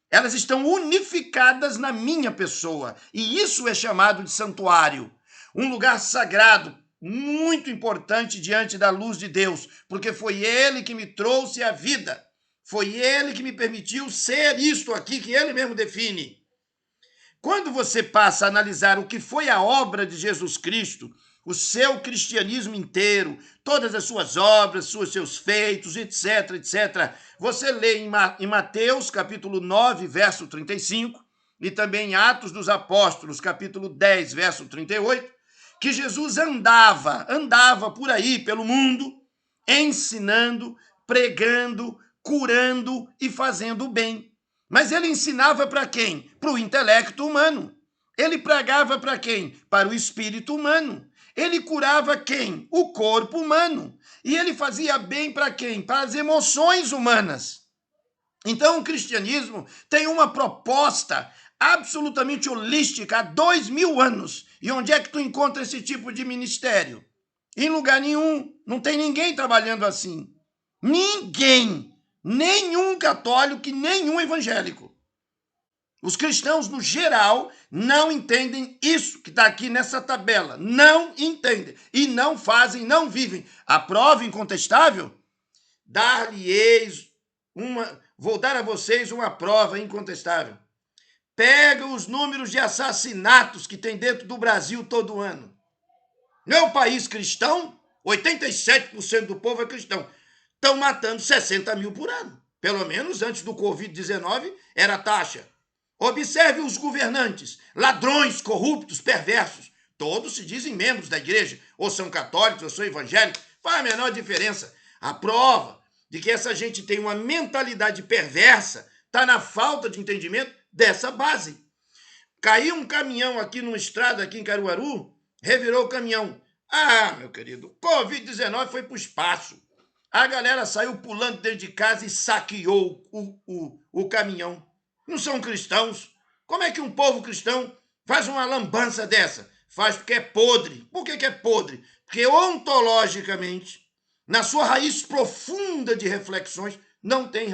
Elas estão unificadas na minha pessoa. E isso é chamado de santuário. Um lugar sagrado, muito importante diante da luz de Deus, porque foi Ele que me trouxe a vida. Foi Ele que me permitiu ser isto aqui que Ele mesmo define. Quando você passa a analisar o que foi a obra de Jesus Cristo o seu cristianismo inteiro, todas as suas obras, seus feitos, etc, etc. Você lê em Mateus, capítulo 9, verso 35, e também em Atos dos Apóstolos, capítulo 10, verso 38, que Jesus andava por aí, pelo mundo, ensinando, pregando, curando e fazendo o bem. Mas ele ensinava para quem? Para o intelecto humano. Ele pregava para quem? Para o espírito humano. Ele curava quem? O corpo humano. E ele fazia bem para quem? Para as emoções humanas. Então, o cristianismo tem uma proposta absolutamente holística há 2000 anos. E onde é que tu encontra esse tipo de ministério? Em lugar nenhum. Não tem ninguém trabalhando assim. Ninguém. Nenhum católico e nenhum evangélico. Os cristãos, no geral, não entendem isso que está aqui nessa tabela. Não entendem. E não fazem, não vivem. A prova incontestável, vou dar a vocês uma prova incontestável. Pega os números de assassinatos que tem dentro do Brasil todo ano. Não é um país cristão? 87% do povo é cristão. Estão matando 60 mil por ano. Pelo menos antes do Covid-19 era a taxa. Observe os governantes, ladrões, corruptos, perversos. Todos se dizem membros da igreja, ou são católicos, ou são evangélicos. Faz a menor diferença. A prova de que essa gente tem uma mentalidade perversa está na falta de entendimento dessa base. Caiu um caminhão aqui numa estrada aqui em Caruaru, revirou o caminhão. Ah, meu querido, Covid-19 foi para o espaço. A galera saiu pulando dentro de casa e saqueou o caminhão. Não são cristãos. Como é que um povo cristão faz uma lambança dessa? Faz porque é podre. Por que é podre? Porque ontologicamente, na sua raiz profunda de reflexões, não tem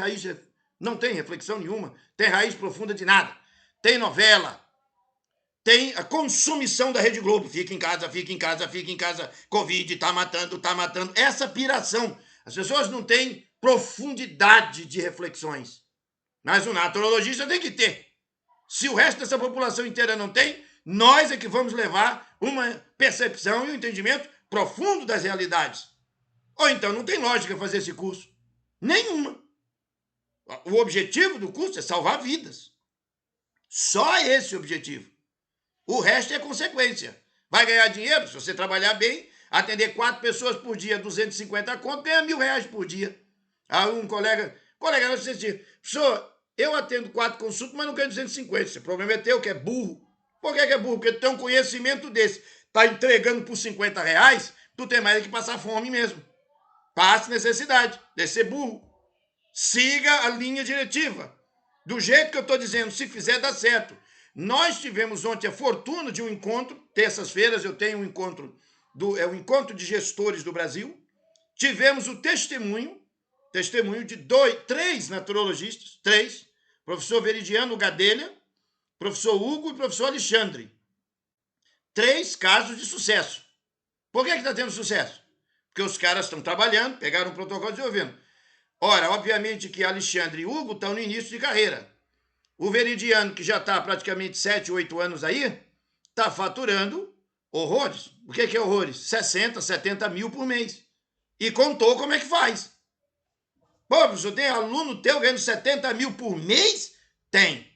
reflexão nenhuma, tem raiz profunda de nada. Tem novela, tem a consumição da Rede Globo. Fica em casa, fica em casa, fica em casa. Covid, tá matando. Essa piração. As pessoas não têm profundidade de reflexões. Mas o naturologista tem que ter. Se o resto dessa população inteira não tem, nós é que vamos levar uma percepção e um entendimento profundo das realidades. Ou então não tem lógica fazer esse curso. Nenhuma. O objetivo do curso é salvar vidas. Só esse objetivo. O resto é consequência. Vai ganhar dinheiro se você trabalhar bem, atender 4 pessoas por dia, 250 conto, ganha R$1.000 por dia. Aí um colega não disse assim, professor, eu atendo 4 consultas, mas não ganho 250. O problema é teu, que é burro. Por que é burro? Porque tu tem um conhecimento desse. Tá entregando por R$50, tu tem mais que passar fome mesmo. Passe necessidade, deve ser burro. Siga a linha diretiva. Do jeito que eu estou dizendo, se fizer, dá certo. Nós tivemos ontem a fortuna de um encontro, terças-feiras eu tenho um encontro, o encontro de gestores do Brasil. Tivemos o testemunho de 3 naturologistas, 3, professor Veridiano Gadelha, professor Hugo e professor Alexandre. 3 casos de sucesso. Por que está tendo sucesso? Porque os caras estão trabalhando, pegaram um protocolo de desenvolvendo. Ora, obviamente que Alexandre e Hugo estão no início de carreira. O Veridiano, que já está praticamente 7, 8 anos aí, está faturando horrores. O que é horrores? 60, 70 mil por mês. E contou como é que faz. Pô, professor, tem aluno teu ganhando 70 mil por mês? Tem.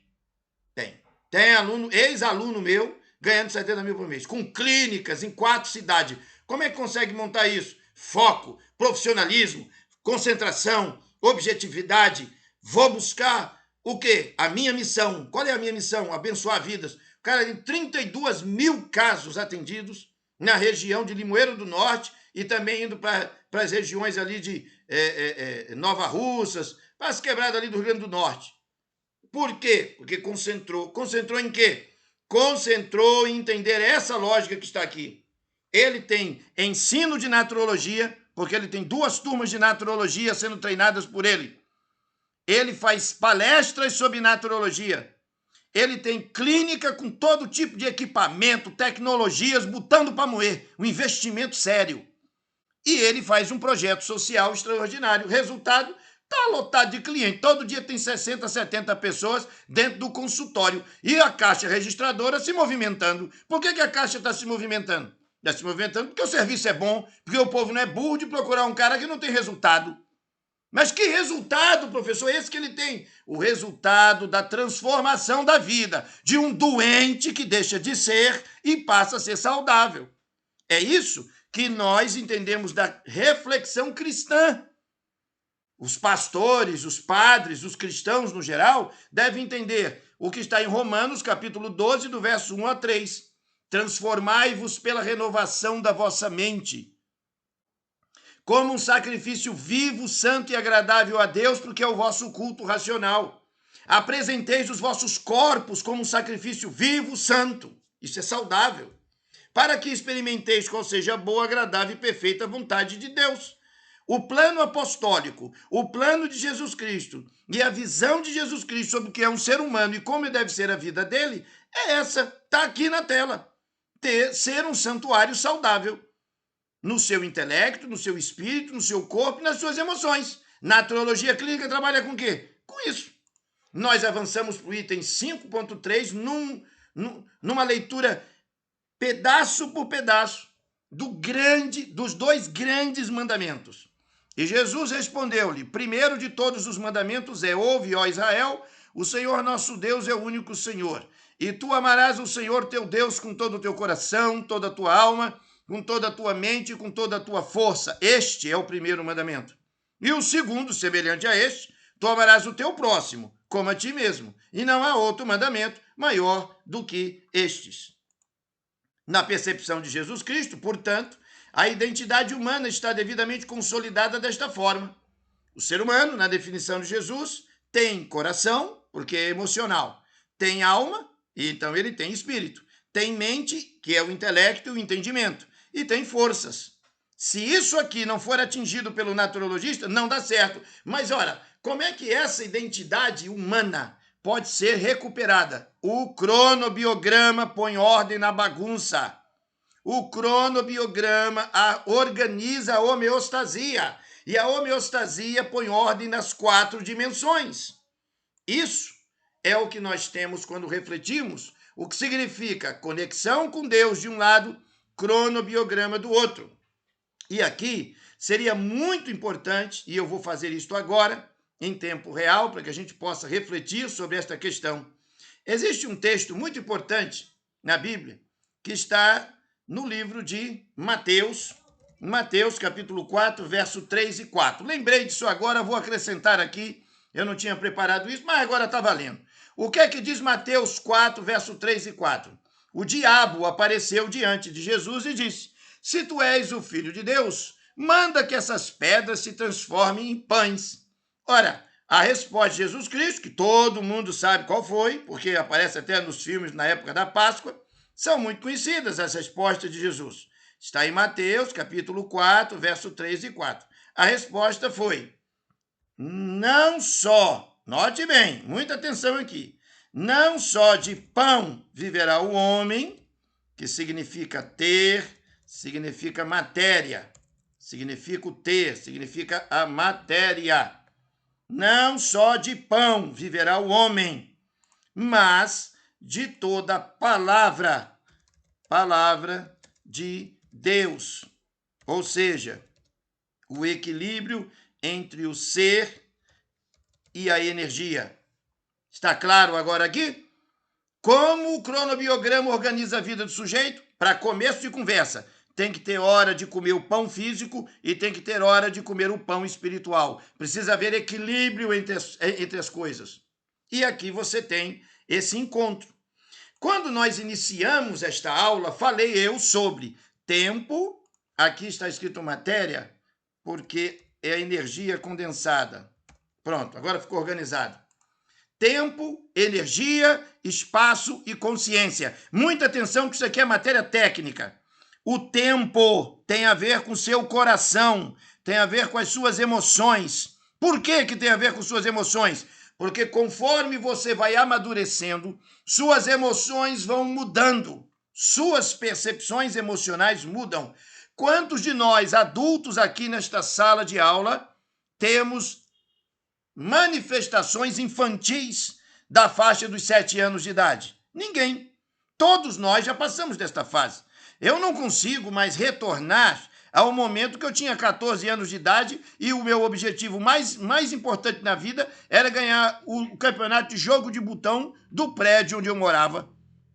Tem aluno, ex-aluno meu, ganhando 70 mil por mês. Com clínicas em 4 cidades. Como é que consegue montar isso? Foco, profissionalismo, concentração, objetividade. Vou buscar o quê? A minha missão. Qual é a minha missão? Abençoar vidas. O cara tem 32 mil casos atendidos na região de Limoeiro do Norte e também indo para as regiões ali de Nova Russas, para as quebradas ali do Rio Grande do Norte. Por quê? Porque concentrou. Concentrou em quê? Concentrou em entender essa lógica que está aqui. Ele tem ensino de naturologia, porque ele tem 2 turmas de naturologia sendo treinadas por ele. Ele faz palestras sobre naturologia. Ele tem clínica com todo tipo de equipamento, tecnologias, botando para moer. Um investimento sério. E ele faz um projeto social extraordinário. Resultado, está lotado de cliente. Todo dia tem 60, 70 pessoas dentro do consultório. E a Caixa Registradora se movimentando. Por que a Caixa está se movimentando? está se movimentando porque o serviço é bom, porque o povo não é burro de procurar um cara que não tem resultado. Mas que resultado, professor, esse que ele tem? O resultado da transformação da vida de um doente que deixa de ser e passa a ser saudável. É isso que nós entendemos da reflexão cristã. Os pastores, os padres, os cristãos no geral, devem entender o que está em Romanos, capítulo 12, do verso 1 a 3. Transformai-vos pela renovação da vossa mente, como um sacrifício vivo, santo e agradável a Deus, porque é o vosso culto racional. Apresenteis os vossos corpos como um sacrifício vivo, santo. Isso é saudável. Para que experimenteis qual seja a boa, agradável e perfeita vontade de Deus. O plano apostólico, o plano de Jesus Cristo e a visão de Jesus Cristo sobre o que é um ser humano e como deve ser a vida dele, é essa, está aqui na tela. Ser um santuário saudável no seu intelecto, no seu espírito, no seu corpo e nas suas emoções. Na teologia clínica trabalha com o quê? Com isso. Nós avançamos para o item 5.3 numa leitura pedaço por pedaço dos dois grandes mandamentos. E Jesus respondeu-lhe: primeiro de todos os mandamentos é: ouve, ó Israel, o Senhor nosso Deus é o único Senhor. E tu amarás o Senhor teu Deus com todo o teu coração, toda a tua alma, com toda a tua mente e com toda a tua força. Este é o primeiro mandamento. E o segundo, semelhante a este, tu amarás o teu próximo, como a ti mesmo. E não há outro mandamento maior do que estes. Na percepção de Jesus Cristo, portanto, a identidade humana está devidamente consolidada desta forma. O ser humano, na definição de Jesus, tem coração, porque é emocional, tem alma, e então ele tem espírito, tem mente, que é o intelecto e o entendimento, e tem forças. Se isso aqui não for atingido pelo naturologista, não dá certo. Mas, ora, como é que essa identidade humana pode ser recuperada? O cronobiograma põe ordem na bagunça. O cronobiograma organiza a homeostasia. E a homeostasia põe ordem nas 4 dimensões. Isso é o que nós temos quando refletimos, o que significa conexão com Deus de um lado, cronobiograma do outro. E aqui seria muito importante, e eu vou fazer isto agora, em tempo real, para que a gente possa refletir sobre esta questão. Existe um texto muito importante na Bíblia, que está no livro de Mateus, capítulo 4, verso 3 e 4. Lembrei disso agora, vou acrescentar aqui, eu não tinha preparado isso, mas agora está valendo. O que é que diz Mateus 4, verso 3 e 4? O diabo apareceu diante de Jesus e disse: se tu és o Filho de Deus, manda que essas pedras se transformem em pães. Ora, a resposta de Jesus Cristo, que todo mundo sabe qual foi, porque aparece até nos filmes na época da Páscoa, são muito conhecidas as respostas de Jesus. Está em Mateus, capítulo 4, verso 3 e 4. A resposta foi: não só, note bem, muita atenção aqui, não só de pão viverá o homem, que significa ter, significa matéria, significa o ter, significa a matéria. Não só de pão viverá o homem, mas de toda palavra de Deus. Ou seja, o equilíbrio entre o ser e a energia. Está claro agora aqui? Como o cronobiograma organiza a vida do sujeito? Para começo de conversa, tem que ter hora de comer o pão físico e tem que ter hora de comer o pão espiritual. Precisa haver equilíbrio entre as coisas. E aqui você tem esse encontro. Quando nós iniciamos esta aula, falei eu sobre tempo, aqui está escrito matéria, porque é a energia condensada. Pronto, agora ficou organizado. Tempo, energia, espaço e consciência. Muita atenção que isso aqui é matéria técnica. O tempo tem a ver com o seu coração, tem a ver com as suas emoções. Por que tem a ver com suas emoções? Porque conforme você vai amadurecendo, suas emoções vão mudando, suas percepções emocionais mudam. Quantos de nós, adultos aqui nesta sala de aula, temos manifestações infantis da faixa dos 7 anos de idade? Ninguém. Todos nós já passamos desta fase. Eu não consigo mais retornar ao momento que eu tinha 14 anos de idade e o meu objetivo mais importante na vida era ganhar o campeonato de jogo de botão do prédio onde eu morava.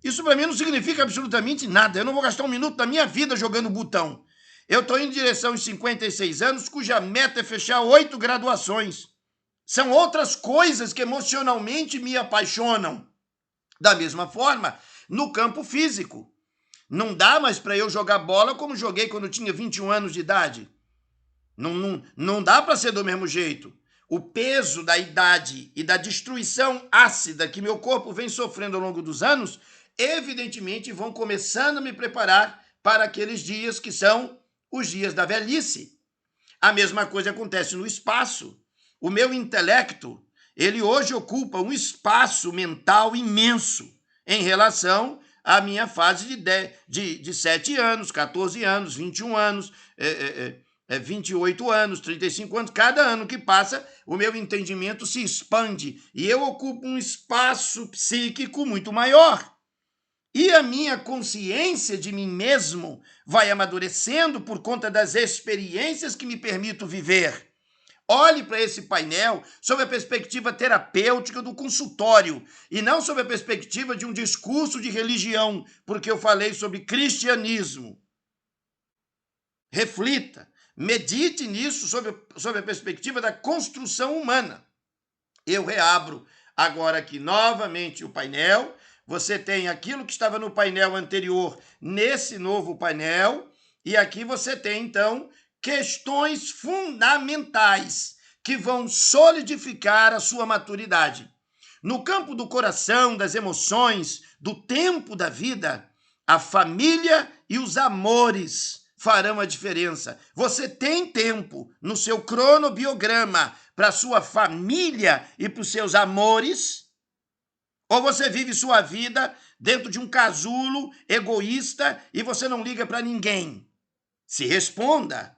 Isso para mim não significa absolutamente nada. Eu não vou gastar um minuto da minha vida jogando botão. Eu estou indo em direção aos 56 anos, cuja meta é fechar 8 graduações. São outras coisas que emocionalmente me apaixonam. Da mesma forma, no campo físico. Não dá mais para eu jogar bola como joguei quando tinha 21 anos de idade. Não dá para ser do mesmo jeito. O peso da idade e da destruição ácida que meu corpo vem sofrendo ao longo dos anos, evidentemente vão começando a me preparar para aqueles dias que são os dias da velhice. A mesma coisa acontece no espaço. O meu intelecto, ele hoje ocupa um espaço mental imenso em relação à minha fase de 7 anos, 14 anos, 21 anos, 28 anos, 35 anos. Cada ano que passa, o meu entendimento se expande e eu ocupo um espaço psíquico muito maior. E a minha consciência de mim mesmo vai amadurecendo por conta das experiências que me permito viver. Olhe para esse painel sob a perspectiva terapêutica do consultório e não sob a perspectiva de um discurso de religião, porque eu falei sobre cristianismo. Reflita, medite nisso sob a perspectiva da construção humana. Eu reabro agora aqui novamente o painel. Você tem aquilo que estava no painel anterior nesse novo painel e aqui você tem, então, questões fundamentais que vão solidificar a sua maturidade. No campo do coração, das emoções, do tempo da vida, a família e os amores farão a diferença. Você tem tempo no seu cronobiograma para sua família e para os seus amores? Ou você vive sua vida dentro de um casulo egoísta e você não liga para ninguém? Se responda.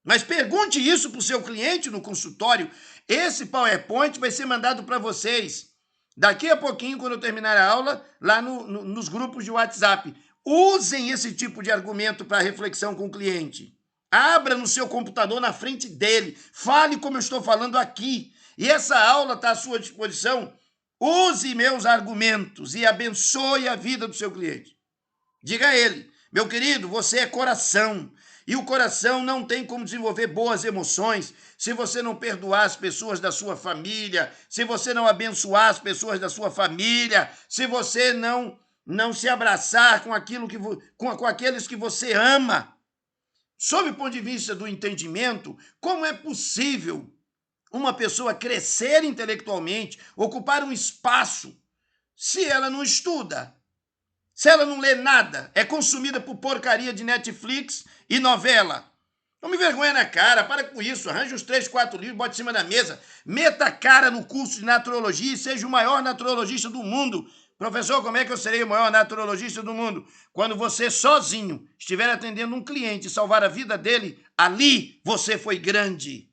Mas pergunte isso para o seu cliente no consultório. Esse PowerPoint vai ser mandado para vocês daqui a pouquinho, quando eu terminar a aula, lá nos grupos de WhatsApp. Usem esse tipo de argumento para reflexão com o cliente. Abra no seu computador na frente dele. Fale como eu estou falando aqui. E essa aula está à sua disposição. Use meus argumentos e abençoe a vida do seu cliente. Diga a ele, meu querido, você é coração. E o coração não tem como desenvolver boas emoções se você não perdoar as pessoas da sua família, se você não abençoar as pessoas da sua família, se você não se abraçar com aqueles que você ama. Sob o ponto de vista do entendimento, como é possível uma pessoa crescer intelectualmente, ocupar um espaço, se ela não estuda? Se ela não lê nada, é consumida por porcaria de Netflix e novela. Não me vergonha na cara, para com isso, arranje uns 3, 4 livros, bote em cima da mesa, meta a cara no curso de naturologia e seja o maior naturologista do mundo. Professor, como é que eu serei o maior naturologista do mundo? Quando você sozinho estiver atendendo um cliente e salvar a vida dele, ali você foi grande.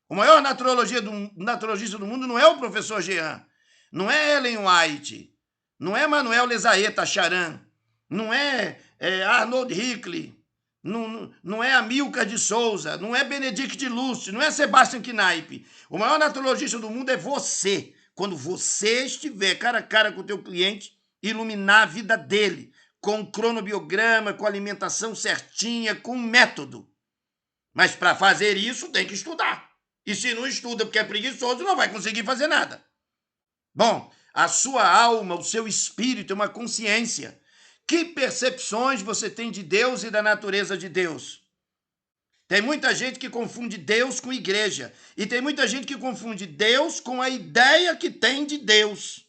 O maior naturologista do mundo não é o professor Jean, não é Ellen White, não é Manuel Lezaeta Charan, não é Arnold Hickley, não é Amilcar de Souza, não é Benedict de Lúcio, não é Sebastian Kneipp. O maior naturologista do mundo é você. Quando você estiver cara a cara com o teu cliente, iluminar a vida dele, com um cronobiograma, com alimentação certinha, com um método. Mas para fazer isso, tem que estudar. E se não estuda porque é preguiçoso, não vai conseguir fazer nada. Bom, a sua alma, o seu espírito é uma consciência. Que percepções você tem de Deus e da natureza de Deus? Tem muita gente que confunde Deus com igreja. E tem muita gente que confunde Deus com a ideia que tem de Deus.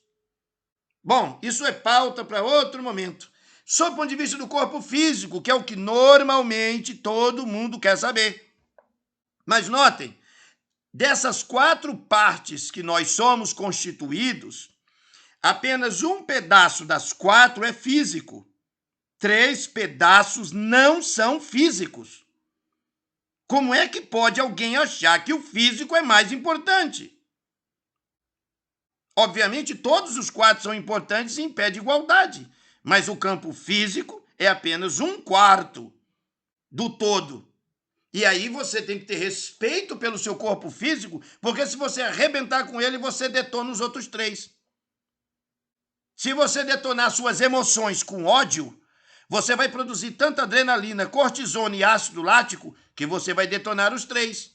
Bom, isso é pauta para outro momento. Sob o ponto de vista do corpo físico, que é o que normalmente todo mundo quer saber. Mas notem, dessas 4 partes que nós somos constituídos, apenas um pedaço das 4 é físico. 3 pedaços não são físicos. Como é que pode alguém achar que o físico é mais importante? Obviamente, todos os 4 são importantes em pé de igualdade, mas o campo físico é apenas 1/4 do todo. E aí você tem que ter respeito pelo seu corpo físico, porque se você arrebentar com ele, você detona os outros 3. Se você detonar suas emoções com ódio, você vai produzir tanta adrenalina, cortisona e ácido lático que você vai detonar os 3.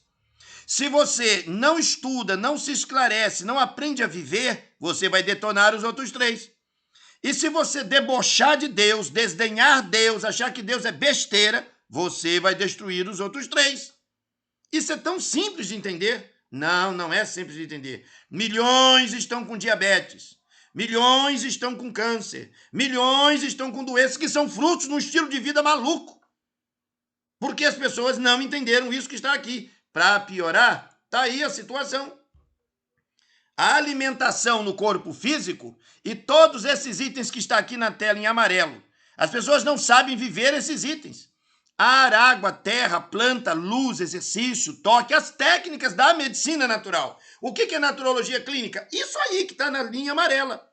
Se você não estuda, não se esclarece, não aprende a viver, você vai detonar os outros 3. E se você debochar de Deus, desdenhar Deus, achar que Deus é besteira, você vai destruir os outros 3. Isso é tão simples de entender? Não, não é simples de entender. Milhões estão com diabetes. Milhões estão com câncer. Milhões estão com doenças que são frutos de um estilo de vida maluco. Porque as pessoas não entenderam isso que está aqui. Para piorar, está aí a situação. A alimentação no corpo físico e todos esses itens que está aqui na tela em amarelo. As pessoas não sabem viver esses itens. Ar, água, terra, planta, luz, exercício, toque, as técnicas da medicina natural. O que é naturologia clínica? Isso aí que está na linha amarela,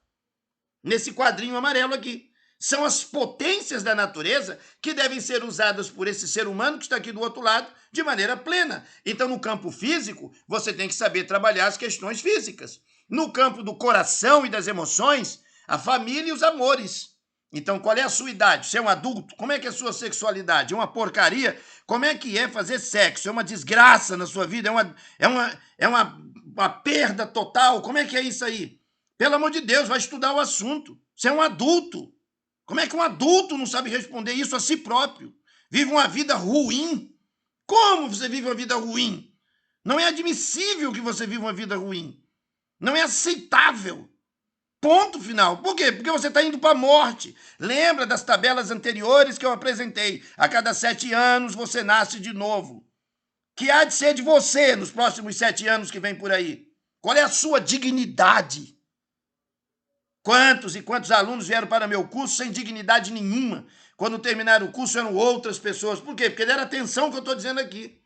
nesse quadrinho amarelo aqui. São as potências da natureza que devem ser usadas por esse ser humano que está aqui do outro lado de maneira plena. Então, no campo físico, você tem que saber trabalhar as questões físicas. No campo do coração e das emoções, a família e os amores. Então, qual é a sua idade? Você é um adulto? Como é que é a sua sexualidade? É uma porcaria? Como é que é fazer sexo? É uma desgraça na sua vida? É uma perda total? Como é que é isso aí? Pelo amor de Deus, vai estudar o assunto. Você é um adulto. Como é que um adulto não sabe responder isso a si próprio? Vive uma vida ruim. Como você vive uma vida ruim? Não é admissível que você viva uma vida ruim. Não é aceitável. Ponto final. Por quê? Porque você está indo para a morte. Lembra das tabelas anteriores que eu apresentei? A cada 7 anos você nasce de novo. Que há de ser de você nos próximos 7 anos que vem por aí? Qual é a sua dignidade? Quantos e quantos alunos vieram para meu curso sem dignidade nenhuma? Quando terminaram o curso eram outras pessoas. Por quê? Porque deram atenção ao que eu estou dizendo aqui.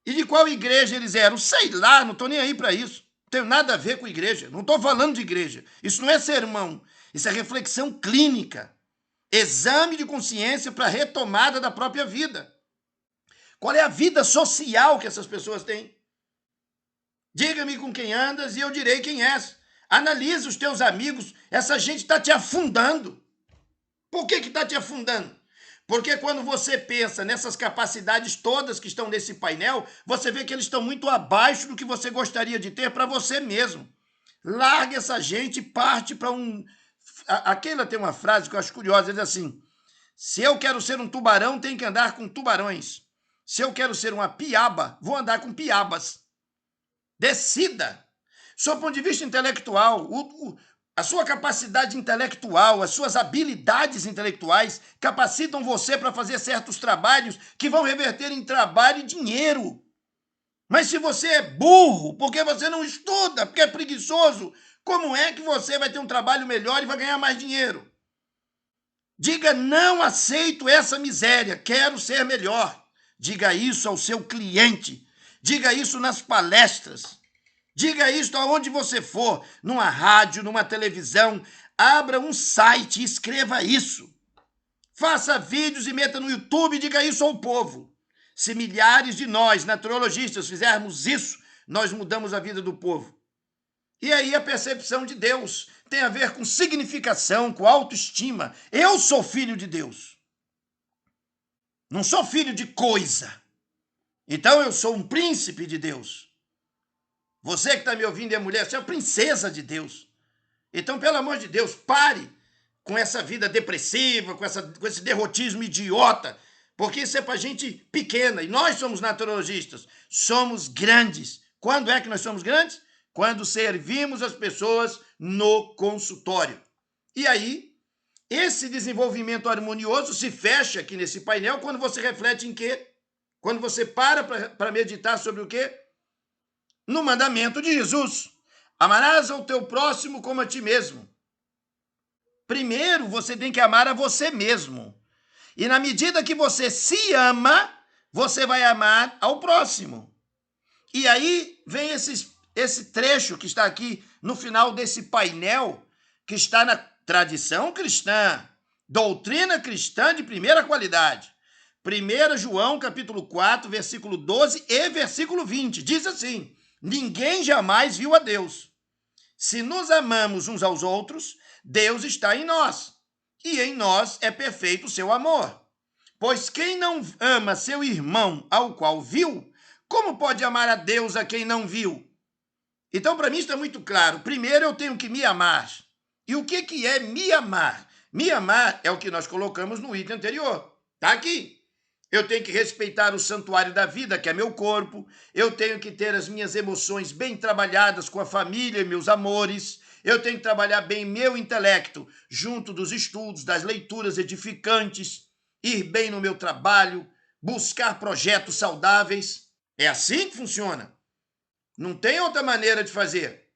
E de qual igreja eles eram? Sei lá, não estou nem aí para isso. Não tenho nada a ver com igreja. Não estou falando de igreja. Isso não é sermão. Isso é reflexão clínica. Exame de consciência para retomada da própria vida. Qual é a vida social que essas pessoas têm? Diga-me com quem andas e eu direi quem és. Analise os teus amigos. Essa gente está te afundando. Por que está te afundando? Porque quando você pensa nessas capacidades todas que estão nesse painel, você vê que eles estão muito abaixo do que você gostaria de ter para você mesmo. Larga essa gente e parte para um... A Keila tem uma frase que eu acho curiosa, ele diz assim: se eu quero ser um tubarão, tenho que andar com tubarões. Se eu quero ser uma piaba, vou andar com piabas. Decida. Sob o ponto de vista intelectual, a sua capacidade intelectual, as suas habilidades intelectuais capacitam você para fazer certos trabalhos que vão reverter em trabalho e dinheiro. Mas se você é burro, porque você não estuda, porque é preguiçoso, como é que você vai ter um trabalho melhor e vai ganhar mais dinheiro? Diga: não aceito essa miséria, quero ser melhor. Diga isso ao seu cliente. Diga isso nas palestras. Diga isso aonde você for, numa rádio, numa televisão. Abra um site e escreva isso. Faça vídeos e meta no YouTube e diga isso ao povo. Se milhares de nós, naturologistas, fizermos isso, nós mudamos a vida do povo. E aí a percepção de Deus tem a ver com significação, com autoestima. Eu sou filho de Deus. Não sou filho de coisa. Então eu sou um príncipe de Deus. Você que está me ouvindo é mulher, você é a princesa de Deus. Então, pelo amor de Deus, pare com essa vida depressiva, com esse derrotismo idiota, porque isso é para gente pequena. E nós somos naturologistas, somos grandes. Quando é que nós somos grandes? Quando servimos as pessoas no consultório. E aí, esse desenvolvimento harmonioso se fecha aqui nesse painel quando você reflete em quê? Quando você para meditar sobre o quê? No mandamento de Jesus: amarás ao teu próximo como a ti mesmo. Primeiro, você tem que amar a você mesmo. E na medida que você se ama, você vai amar ao próximo. E aí vem esse trecho que está aqui no final desse painel, que está na tradição cristã. Doutrina cristã de primeira qualidade. 1 João, capítulo 4, versículo 12 e versículo 20. Diz assim: ninguém jamais viu a Deus. Se nos amamos uns aos outros, Deus está em nós, e em nós é perfeito o seu amor. Pois quem não ama seu irmão ao qual viu, como pode amar a Deus a quem não viu? Então, para mim está muito claro. Primeiro, eu tenho que me amar. E o que é me amar? Me amar é o que nós colocamos no item anterior. Está aqui. Eu tenho que respeitar o santuário da vida, que é meu corpo. Eu tenho que ter as minhas emoções bem trabalhadas com a família e meus amores. Eu tenho que trabalhar bem meu intelecto, junto dos estudos, das leituras edificantes, ir bem no meu trabalho, buscar projetos saudáveis. É assim que funciona. Não tem outra maneira de fazer.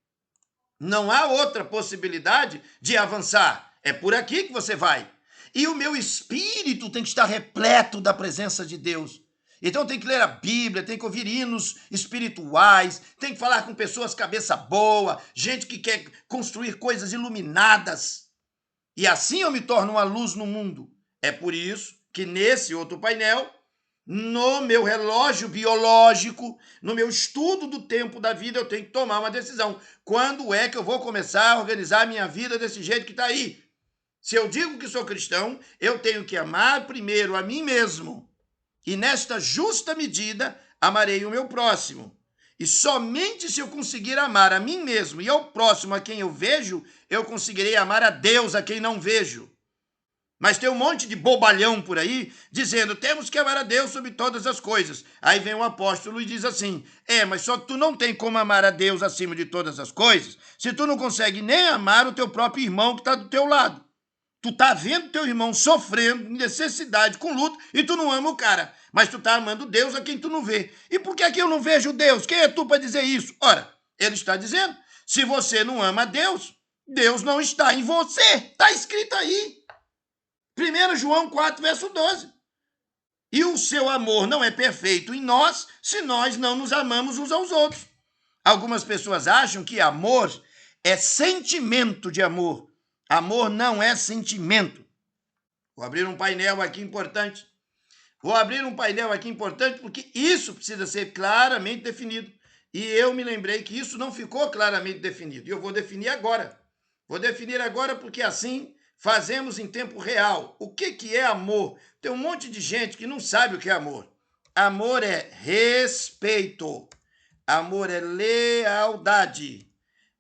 Não há outra possibilidade de avançar. É por aqui que você vai. E o meu espírito tem que estar repleto da presença de Deus. Então tem que ler a Bíblia, tem que ouvir hinos espirituais, tem que falar com pessoas cabeça boa, gente que quer construir coisas iluminadas. E assim eu me torno uma luz no mundo. É por isso que nesse outro painel, no meu relógio biológico, no meu estudo do tempo da vida, eu tenho que tomar uma decisão. Quando é que eu vou começar a organizar a minha vida desse jeito que está aí? Se eu digo que sou cristão, eu tenho que amar primeiro a mim mesmo. E nesta justa medida, amarei o meu próximo. E somente se eu conseguir amar a mim mesmo e ao próximo a quem eu vejo, eu conseguirei amar a Deus a quem não vejo. Mas tem um monte de bobalhão por aí dizendo, temos que amar a Deus sobre todas as coisas. Aí vem o apóstolo e diz assim, mas só que tu não tem como amar a Deus acima de todas as coisas, se tu não consegue nem amar o teu próprio irmão que está do teu lado. Tu tá vendo teu irmão sofrendo, necessidade, com luta, e tu não ama o cara. Mas tu tá amando Deus a quem tu não vê. E por que é que eu não vejo Deus? Quem é tu para dizer isso? Ora, ele está dizendo, se você não ama Deus, Deus não está em você. Está escrito aí. 1 João 4, verso 12. E o seu amor não é perfeito em nós, se nós não nos amamos uns aos outros. Algumas pessoas acham que amor é sentimento de amor. Amor não é sentimento. Vou abrir um painel aqui importante. Porque isso precisa ser claramente definido. E eu me lembrei que isso não ficou claramente definido. E eu vou definir agora. Porque assim fazemos em tempo real. O que é amor? Tem um monte de gente que não sabe o que é amor. Amor é respeito. Amor é lealdade.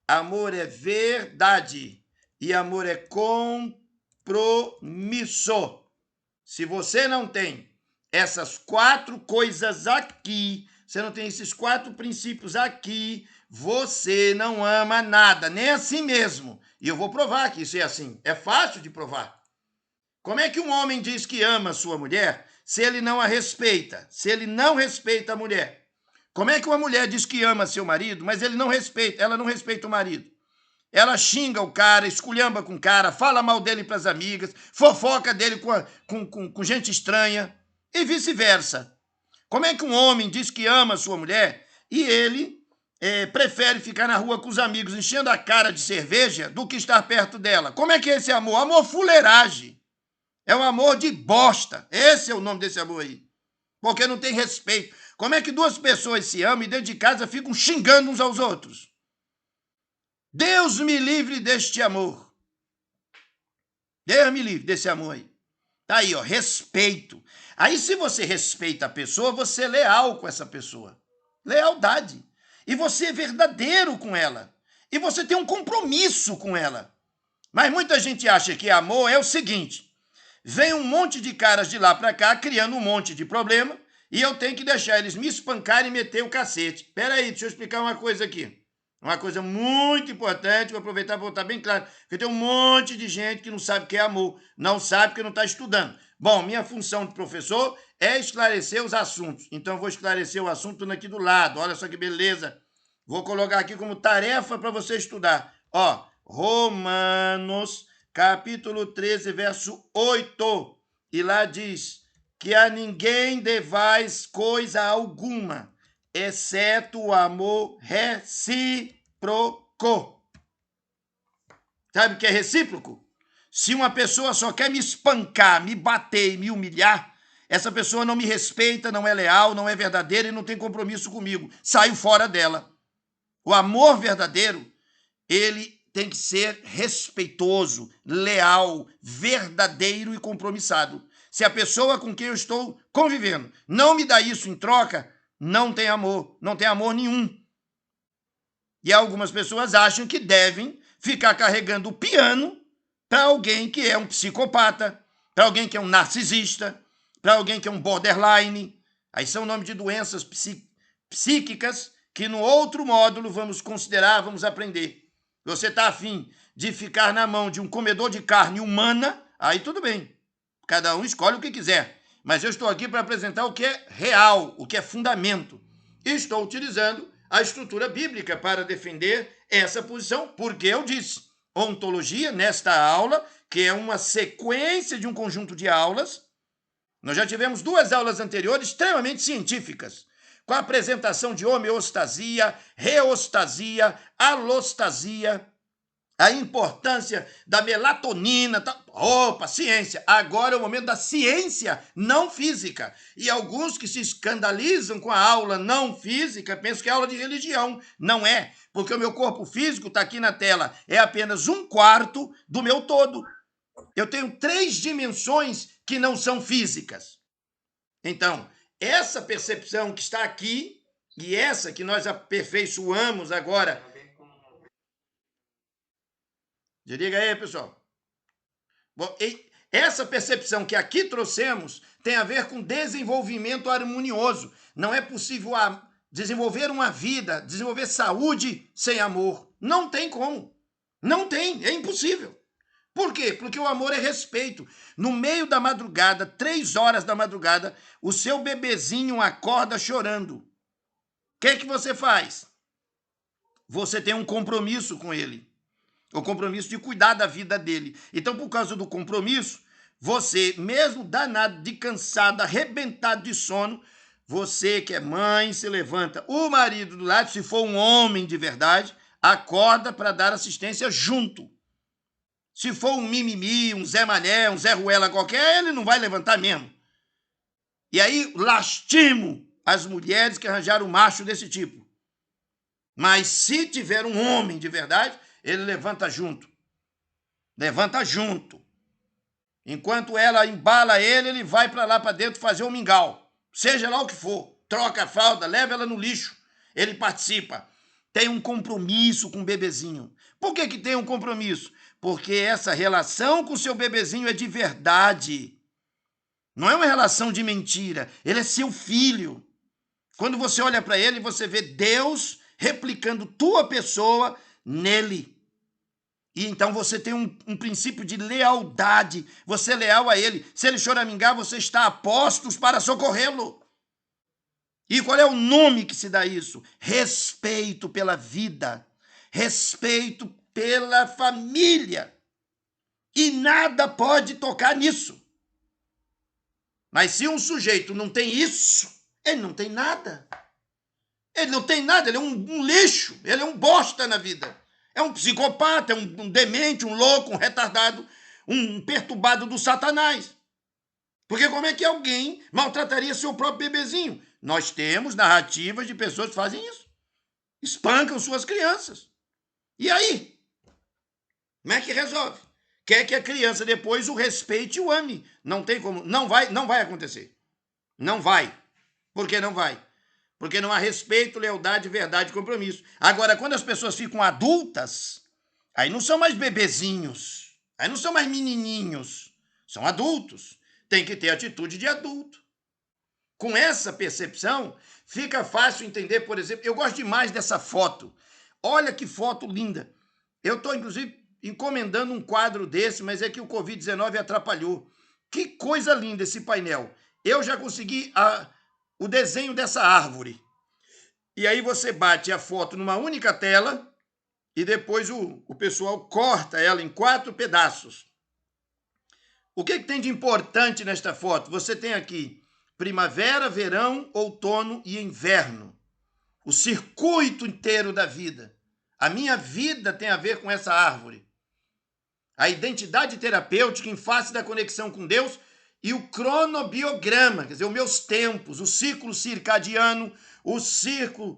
Amor é verdade. E amor é compromisso. Se você não tem essas 4 coisas aqui, você não tem esses 4 princípios aqui, você não ama nada, nem a si mesmo. E eu vou provar que isso é assim. É fácil de provar. Como é que um homem diz que ama a sua mulher se ele não a respeita? Se ele não respeita a mulher? Como é que uma mulher diz que ama seu marido, mas ela não respeita o marido? Ela xinga o cara, esculhamba com o cara, fala mal dele para as amigas, fofoca dele com gente estranha e vice-versa. Como é que um homem diz que ama a sua mulher e ele prefere ficar na rua com os amigos enchendo a cara de cerveja do que estar perto dela? Como é que é esse amor? Amor fuleiragem. É um amor de bosta. Esse é o nome desse amor aí. Porque não tem respeito. Como é que 2 pessoas se amam e dentro de casa ficam xingando uns aos outros? Deus me livre deste amor. Deus me livre desse amor aí. Tá aí, ó, respeito. Aí se você respeita a pessoa, você é leal com essa pessoa. Lealdade. E você é verdadeiro com ela. E você tem um compromisso com ela. Mas muita gente acha que amor é o seguinte, vem um monte de caras de lá para cá criando um monte de problema e eu tenho que deixar eles me espancarem e meter o cacete. Espera aí, deixa eu explicar uma coisa aqui. Uma coisa muito importante, vou aproveitar para botar bem claro, porque tem um monte de gente que não sabe o que é amor, não sabe porque não está estudando. Bom, minha função de professor é esclarecer os assuntos, então eu vou esclarecer o assunto aqui do lado, olha só que beleza. Vou colocar aqui como tarefa para você estudar. Ó, Romanos, capítulo 13, verso 8, e lá diz que a ninguém devais coisa alguma, exceto o amor recíproco. Sabe o que é recíproco? Se uma pessoa só quer me espancar, me bater e me humilhar, essa pessoa não me respeita, não é leal, não é verdadeira e não tem compromisso comigo. Saio fora dela. O amor verdadeiro, ele tem que ser respeitoso, leal, verdadeiro e compromissado. Se a pessoa com quem eu estou convivendo não me dá isso em troca, não tem amor nenhum. E algumas pessoas acham que devem ficar carregando o piano para alguém que é um psicopata, para alguém que é um narcisista, para alguém que é um borderline. Aí são nomes de doenças psíquicas que no outro módulo vamos considerar, vamos aprender. Você está afim de ficar na mão de um comedor de carne humana, aí tudo bem. Cada um escolhe o que quiser. Mas eu estou aqui para apresentar o que é real, o que é fundamento. E estou utilizando a estrutura bíblica para defender essa posição, porque eu disse, ontologia, nesta aula, que é uma sequência de um conjunto de aulas, nós já tivemos 2 aulas anteriores extremamente científicas, com a apresentação de homeostasia, reostasia, alostasia, a importância da melatonina. Opa, ciência. Agora é o momento da ciência não física. E alguns que se escandalizam com a aula não física pensam que é aula de religião. Não é, porque o meu corpo físico está aqui na tela. É apenas 1/4 do meu todo. Eu tenho 3 dimensões que não são físicas. Então, essa percepção que está aqui e essa que nós aperfeiçoamos agora. Diga aí, pessoal. Bom, essa percepção que aqui trouxemos tem a ver com desenvolvimento harmonioso. Não é possível desenvolver uma vida, desenvolver saúde sem amor. Não tem como. Não tem, é impossível. Por quê? Porque o amor é respeito. No meio da madrugada, 3 horas da madrugada, o seu bebezinho acorda chorando. O que você faz? Você tem um compromisso com ele. O compromisso de cuidar da vida dele. Então, por causa do compromisso, você, mesmo danado de cansado, arrebentado de sono, você que é mãe, se levanta. O marido do lado, se for um homem de verdade, acorda para dar assistência junto. Se for um mimimi, um Zé Mané, um Zé Ruela qualquer, ele não vai levantar mesmo. E aí, lastimo as mulheres que arranjaram um macho desse tipo. Mas se tiver um homem de verdade, ele levanta junto. Levanta junto. Enquanto ela embala ele, ele vai para lá para dentro fazer um mingau. Seja lá o que for. Troca a fralda, leva ela no lixo. Ele participa. Tem um compromisso com o bebezinho. Por que tem um compromisso? Porque essa relação com o seu bebezinho é de verdade. Não é uma relação de mentira. Ele é seu filho. Quando você olha para ele, você vê Deus replicando tua pessoa nele. E então você tem um princípio de lealdade. Você é leal a ele. Se ele choramingar, você está a postos para socorrê-lo. E qual é o nome que se dá isso? Respeito pela vida. Respeito pela família. E nada pode tocar nisso. Mas se um sujeito não tem isso, ele não tem nada. Ele não tem nada, ele é um lixo, ele é um bosta na vida. É um psicopata, é um demente, um louco, um retardado, um perturbado do Satanás. Porque como é que alguém maltrataria seu próprio bebezinho? Nós temos narrativas de pessoas que fazem isso. Espancam suas crianças. E aí? Como é que resolve? Quer que a criança depois o respeite e o ame. Não tem como. Não vai acontecer. Não vai. Por que não vai? Porque não há respeito, lealdade, verdade e compromisso. Agora, quando as pessoas ficam adultas, aí não são mais bebezinhos, aí não são mais menininhos, são adultos. Tem que ter atitude de adulto. Com essa percepção, fica fácil entender, por exemplo, eu gosto demais dessa foto. Olha que foto linda. Eu estou, inclusive, encomendando um quadro desse, mas é que o Covid-19 atrapalhou. Que coisa linda esse painel. Eu já consegui o desenho dessa árvore. E aí você bate a foto numa única tela e depois o pessoal corta ela em 4 pedaços. O que tem de importante nesta foto? Você tem aqui primavera, verão, outono e inverno. O circuito inteiro da vida. A minha vida tem a ver com essa árvore. a identidade terapêutica em face da conexão com Deus e o cronobiograma, quer dizer, os meus tempos, o ciclo circadiano, o ciclo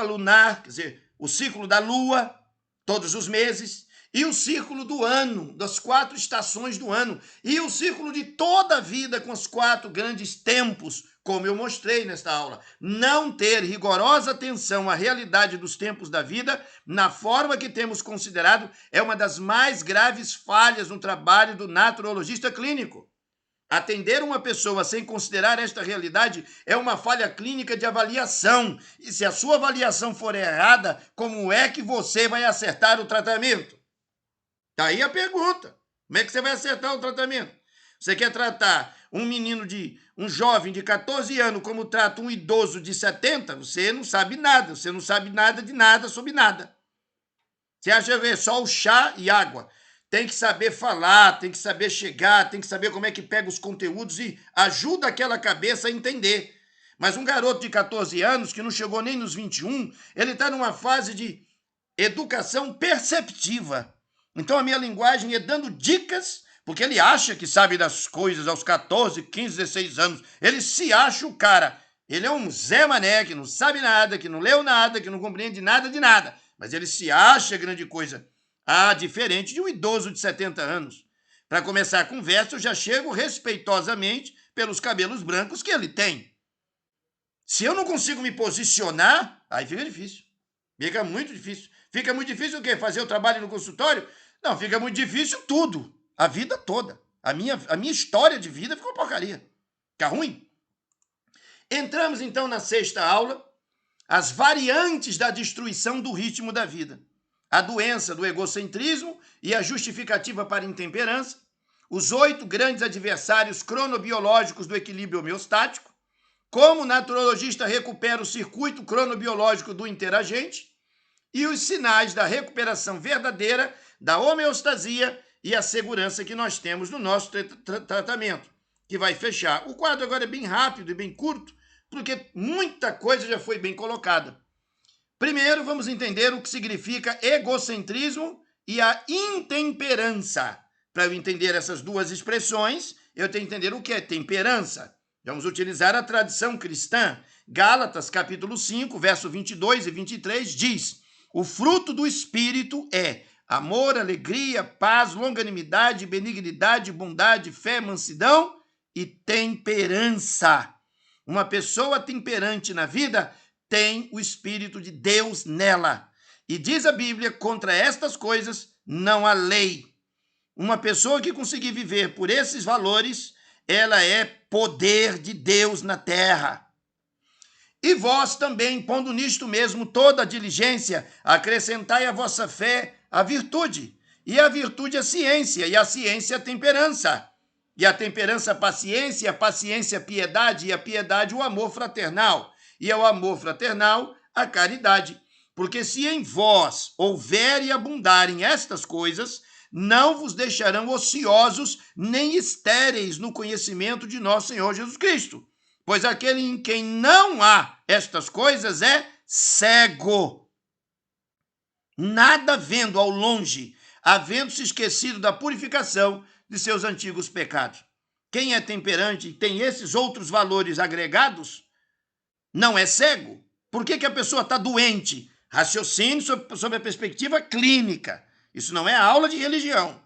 lunar, quer dizer, o ciclo da lua, todos os meses, e o círculo do ano, das 4 estações do ano, e o círculo de toda a vida com os 4 grandes tempos, como eu mostrei nesta aula. Não ter rigorosa atenção à realidade dos tempos da vida, na forma que temos considerado, é uma das mais graves falhas no trabalho do naturologista clínico. Atender uma pessoa sem considerar esta realidade é uma falha clínica de avaliação. E se a sua avaliação for errada, como é que você vai acertar o tratamento? Tá aí a pergunta. Como é que você vai acertar o tratamento? Você quer tratar um jovem de 14 anos como trata um idoso de 70? Você não sabe nada. Você não sabe nada de nada sobre nada. Você acha que é só o chá e água. Tem que saber falar, tem que saber chegar, tem que saber como é que pega os conteúdos e ajuda aquela cabeça a entender. Mas um garoto de 14 anos, que não chegou nem nos 21, ele está numa fase de educação perceptiva. Então a minha linguagem é dando dicas, porque ele acha que sabe das coisas aos 14, 15, 16 anos. Ele se acha o cara. Ele é um Zé Mané, que não sabe nada, que não leu nada, que não compreende nada de nada. Mas ele se acha grande coisa. Diferente de um idoso de 70 anos. Para começar a conversa, eu já chego respeitosamente pelos cabelos brancos que ele tem. Se eu não consigo me posicionar, aí fica difícil. Fica muito difícil. Fica muito difícil o quê? Fazer o trabalho no consultório? Não, fica muito difícil tudo. A vida toda. A minha história de vida ficou porcaria. Fica ruim. Entramos, então, na 6ª aula, as variantes da destruição do ritmo da vida. A doença do egocentrismo e a justificativa para a intemperança, os 8 grandes adversários cronobiológicos do equilíbrio homeostático, como o naturologista recupera o circuito cronobiológico do interagente e os sinais da recuperação verdadeira da homeostasia e a segurança que nós temos no nosso tratamento, que vai fechar. O quadro agora é bem rápido e bem curto, porque muita coisa já foi bem colocada. Primeiro, vamos entender o que significa egocentrismo e a intemperança. Para eu entender essas duas expressões, eu tenho que entender o que é temperança. Vamos utilizar a tradição cristã. Gálatas, capítulo 5, verso 22 e 23, diz: o fruto do Espírito é amor, alegria, paz, longanimidade, benignidade, bondade, fé, mansidão e temperança. Uma pessoa temperante na vida tem o Espírito de Deus nela. E diz a Bíblia, contra estas coisas não há lei. Uma pessoa que conseguir viver por esses valores, ela é poder de Deus na terra. E vós também, pondo nisto mesmo toda a diligência, acrescentai à vossa fé a virtude, e a virtude a ciência, e a ciência a temperança, e a temperança a paciência, a paciência a piedade, e a piedade o amor fraternal, e ao amor fraternal a caridade. Porque se em vós houver e abundarem estas coisas, não vos deixarão ociosos nem estéreis no conhecimento de nosso Senhor Jesus Cristo. Pois aquele em quem não há estas coisas é cego, nada vendo ao longe, havendo-se esquecido da purificação de seus antigos pecados. Quem é temperante e tem esses outros valores agregados, não é cego. Por que a pessoa está doente? Raciocínio sobre a perspectiva clínica. Isso não é aula de religião.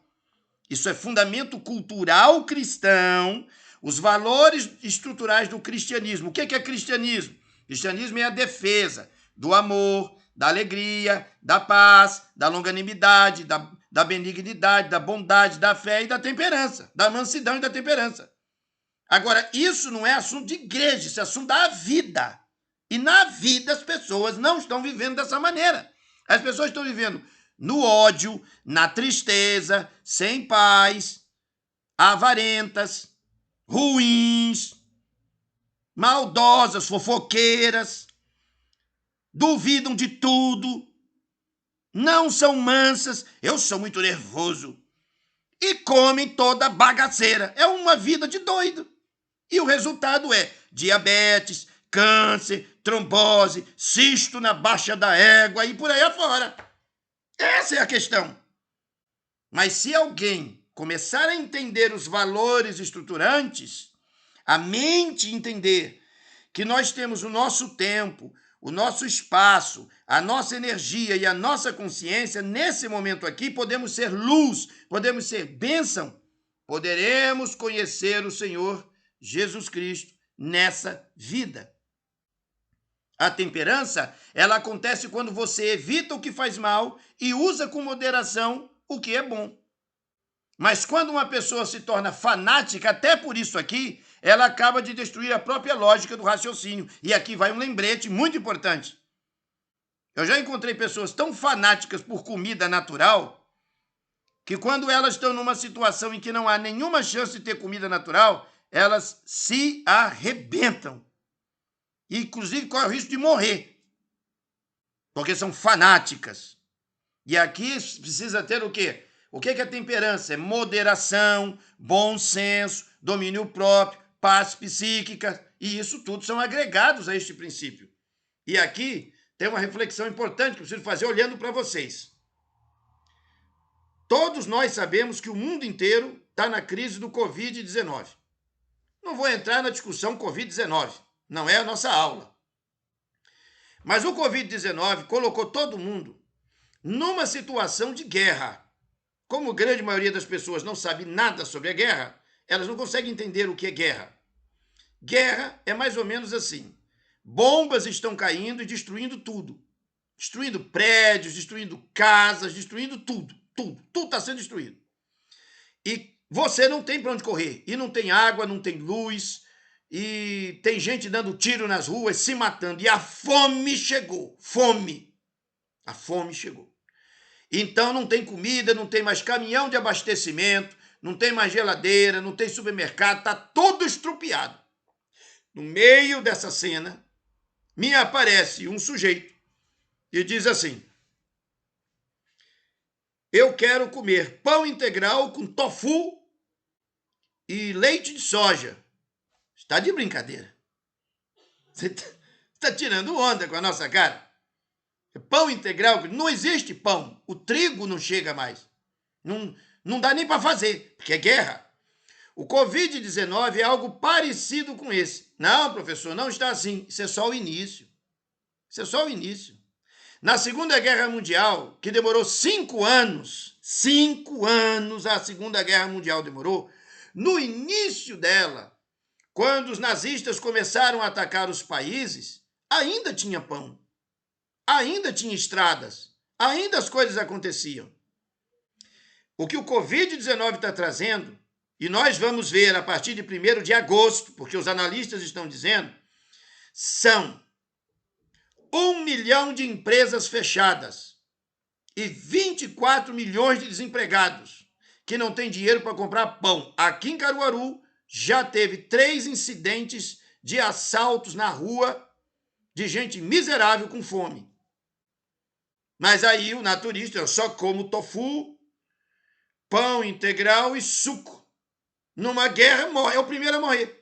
Isso é fundamento cultural cristão, os valores estruturais do cristianismo. O que é cristianismo? Cristianismo é a defesa do amor, da alegria, da paz, da longanimidade, da benignidade, da bondade, da fé e da temperança, da mansidão e da temperança. Agora, isso não é assunto de igreja, isso é assunto da vida. E na vida as pessoas não estão vivendo dessa maneira. As pessoas estão vivendo no ódio, na tristeza, sem paz, avarentas, ruins, maldosas, fofoqueiras, duvidam de tudo, não são mansas, eu sou muito nervoso, e comem toda a bagaceira. É uma vida de doido. E o resultado é diabetes, câncer, trombose, cisto na baixa da égua e por aí afora. Essa é a questão. Mas se alguém começar a entender os valores estruturantes, a mente entender que nós temos o nosso tempo, o nosso espaço, a nossa energia e a nossa consciência, nesse momento aqui, podemos ser luz, podemos ser bênção, poderemos conhecer o Senhor Jesus Cristo nessa vida. A temperança, ela acontece quando você evita o que faz mal e usa com moderação o que é bom. Mas quando uma pessoa se torna fanática, até por isso aqui, ela acaba de destruir a própria lógica do raciocínio. E aqui vai um lembrete muito importante. Eu já encontrei pessoas tão fanáticas por comida natural que quando elas estão numa situação em que não há nenhuma chance de ter comida natural, elas se arrebentam. E, inclusive, corre o risco de morrer. Porque são fanáticas. E aqui precisa ter o quê? O que é temperança? É moderação, bom senso, domínio próprio, paz psíquica. E isso tudo são agregados a este princípio. E aqui tem uma reflexão importante que eu preciso fazer olhando para vocês. Todos nós sabemos que o mundo inteiro está na crise do Covid-19. Não vou entrar na discussão Covid-19. Não é a nossa aula. Mas o Covid-19 colocou todo mundo numa situação de guerra. Como a grande maioria das pessoas não sabe nada sobre a guerra, elas não conseguem entender o que é guerra. Guerra é mais ou menos assim. Bombas estão caindo e destruindo tudo. Destruindo prédios, destruindo casas, destruindo tudo. Tudo está sendo destruído. E você não tem para onde correr. E não tem água, não tem luz. E tem gente dando tiro nas ruas, se matando. E a fome chegou. Fome. A fome chegou. Então não tem comida, não tem mais caminhão de abastecimento, não tem mais geladeira, não tem supermercado, está todo estrupiado. No meio dessa cena, me aparece um sujeito e diz assim: eu quero comer pão integral com tofu e leite de soja. Está de brincadeira. Você está tirando onda com a nossa cara. Pão integral, não existe pão. O trigo não chega mais. Não dá nem para fazer, porque é guerra. O Covid-19 é algo parecido com esse. Não, professor, não está assim. Isso é só o início. Isso é só o início. Na Segunda Guerra Mundial, que demorou 5 anos, 5 anos a Segunda Guerra Mundial demorou, no início dela, quando os nazistas começaram a atacar os países, ainda tinha pão. Ainda tinha estradas, ainda as coisas aconteciam. O que o Covid-19 está trazendo, e nós vamos ver a partir de 1º de agosto, porque os analistas estão dizendo, são 1 milhão de empresas fechadas e 24 milhões de desempregados que não têm dinheiro para comprar pão. Aqui em Caruaru já teve 3 incidentes de assaltos na rua de gente miserável com fome. Mas aí o naturista, eu só como tofu, pão integral e suco. Numa guerra, morre, é o primeiro a morrer.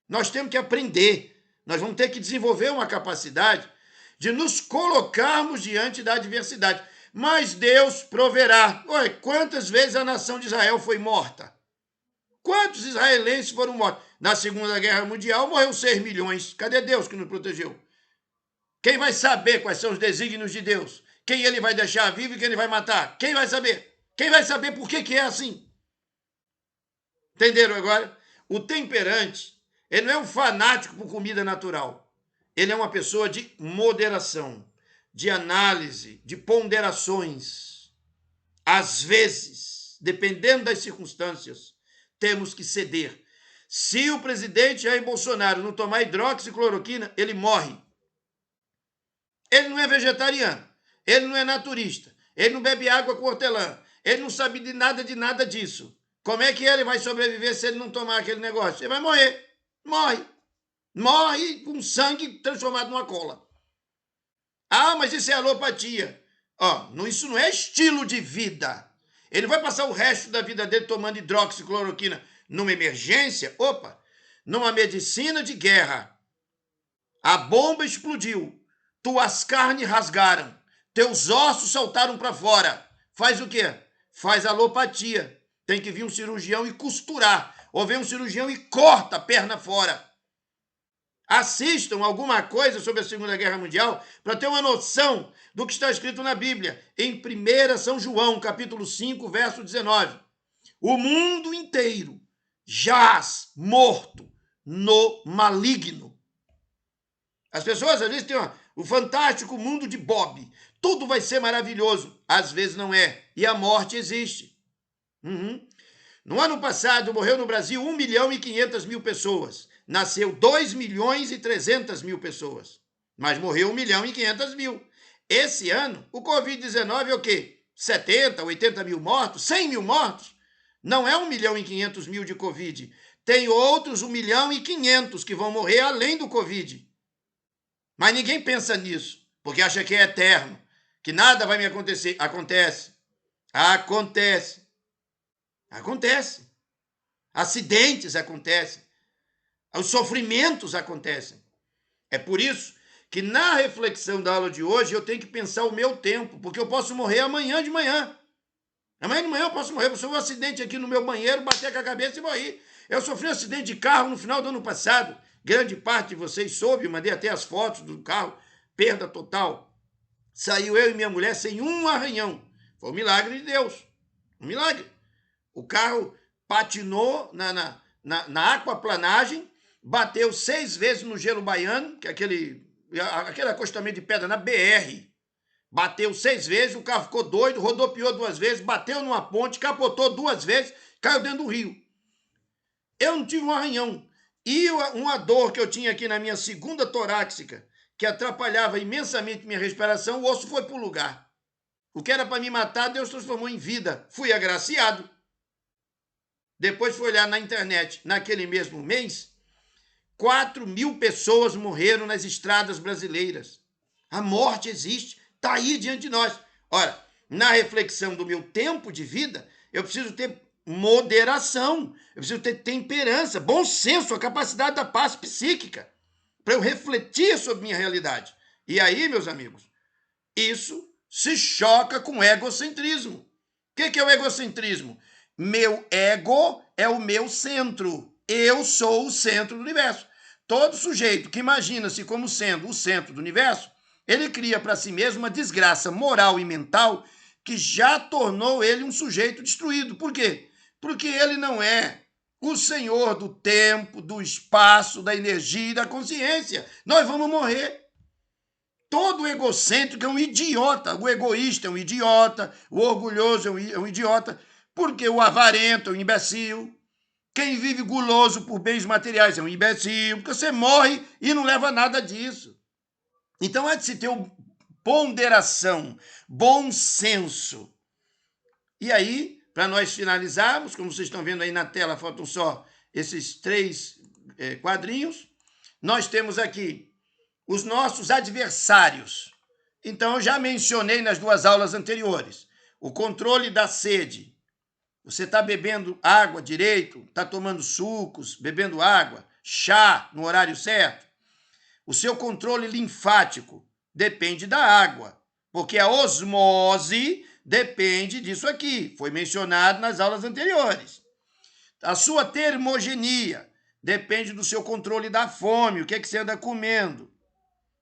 Nós temos que aprender, nós vamos ter que desenvolver uma capacidade de nos colocarmos diante da adversidade. Mas Deus proverá. Olha, quantas vezes a nação de Israel foi morta? Quantos israelenses foram mortos? Na Segunda Guerra Mundial morreu 6 milhões. Cadê Deus que nos protegeu? Quem vai saber quais são os desígnios de Deus? Quem ele vai deixar vivo e quem ele vai matar? Quem vai saber? Quem vai saber por que é assim? Entenderam agora? O temperante, ele não é um fanático por comida natural. Ele é uma pessoa de moderação, de análise, de ponderações. Às vezes, dependendo das circunstâncias, temos que ceder. Se o presidente Jair Bolsonaro não tomar hidroxicloroquina, ele morre. Ele não é vegetariano. Ele não é naturista, ele não bebe água com hortelã, ele não sabe de nada disso. Como é que ele vai sobreviver se ele não tomar aquele negócio? Ele vai morrer, morre com sangue transformado numa cola. Ah, mas isso é alopatia. Isso não é estilo de vida. Ele vai passar o resto da vida dele tomando hidroxicloroquina numa emergência? Numa medicina de guerra. A bomba explodiu, tuas carnes rasgaram, teus ossos saltaram para fora. Faz o quê? faz alopatia. Tem que vir um cirurgião e costurar. Ou vem um cirurgião e corta a perna fora. Assistam alguma coisa sobre a Segunda Guerra Mundial para ter uma noção do que está escrito na Bíblia. Em 1 São João, capítulo 5, verso 19. O mundo inteiro jaz morto no maligno. As pessoas às vezes têm o fantástico mundo de Bob. Tudo vai ser maravilhoso. Às vezes não é. E a morte existe. No ano passado, morreu no Brasil 1.500.000 pessoas. Nasceu 2.300.000 pessoas. Mas morreu 1.500.000. Esse ano, o Covid-19 é o quê? 70, 80 mil mortos? 100 mil mortos? Não é 1.500.000 de Covid. Tem outros 1.500.000 que vão morrer além do Covid. Mas ninguém pensa nisso, porque acha que é eterno, que nada vai me acontecer. Acontece. Acontece. Acontece. Acidentes acontecem. Os sofrimentos acontecem. É por isso que na reflexão da aula de hoje eu tenho que pensar o meu tempo, porque eu posso morrer amanhã de manhã. Amanhã de manhã eu posso morrer. Eu sofri um acidente aqui no meu banheiro, bater com a cabeça e morri. Eu sofri um acidente de carro no final do ano passado. Grande parte de vocês soube, mandei até as fotos do carro. Perda total. Saiu eu e minha mulher sem um arranhão. Foi um milagre de Deus. Um milagre. O carro patinou na aquaplanagem, bateu 6 vezes no gelo baiano, que é aquele acostamento de pedra na BR. Bateu 6 vezes, o carro ficou doido, rodopiou 2 vezes, bateu numa ponte, capotou 2 vezes, caiu dentro do rio. Eu não tive um arranhão. E uma dor que eu tinha aqui na minha segunda torácica, que atrapalhava imensamente minha respiração, o osso foi para o lugar. O que era para me matar, Deus transformou em vida. Fui agraciado. Depois fui olhar na internet. Naquele mesmo mês, 4.000 pessoas morreram nas estradas brasileiras. A morte existe, está aí diante de nós. Ora, na reflexão do meu tempo de vida, eu preciso ter moderação, eu preciso ter temperança, bom senso, a capacidade da paz psíquica, para eu refletir sobre minha realidade. E aí, meus amigos, isso se choca com egocentrismo. O que é o egocentrismo? Meu ego é o meu centro. Eu sou o centro do universo. Todo sujeito que imagina-se como sendo o centro do universo, ele cria para si mesmo uma desgraça moral e mental que já tornou ele um sujeito destruído. Por quê? Porque ele não é o senhor do tempo, do espaço, da energia e da consciência. Nós vamos morrer. Todo egocêntrico é um idiota. O egoísta é um idiota. O orgulhoso é um idiota. Porque o avarento é um imbecil. Quem vive guloso por bens materiais é um imbecil. Porque você morre e não leva nada disso. Então é de se ter ponderação, bom senso. E aí, para nós finalizarmos, como vocês estão vendo aí na tela, faltam só esses 3 quadrinhos. Nós temos aqui os nossos adversários. Então, eu já mencionei nas 2 aulas anteriores. O controle da sede. Você está bebendo água direito, está tomando sucos, bebendo água, chá no horário certo. O seu controle linfático depende da água, porque a osmose depende disso aqui. Foi mencionado nas aulas anteriores. A sua termogenia depende do seu controle da fome, o que você anda comendo.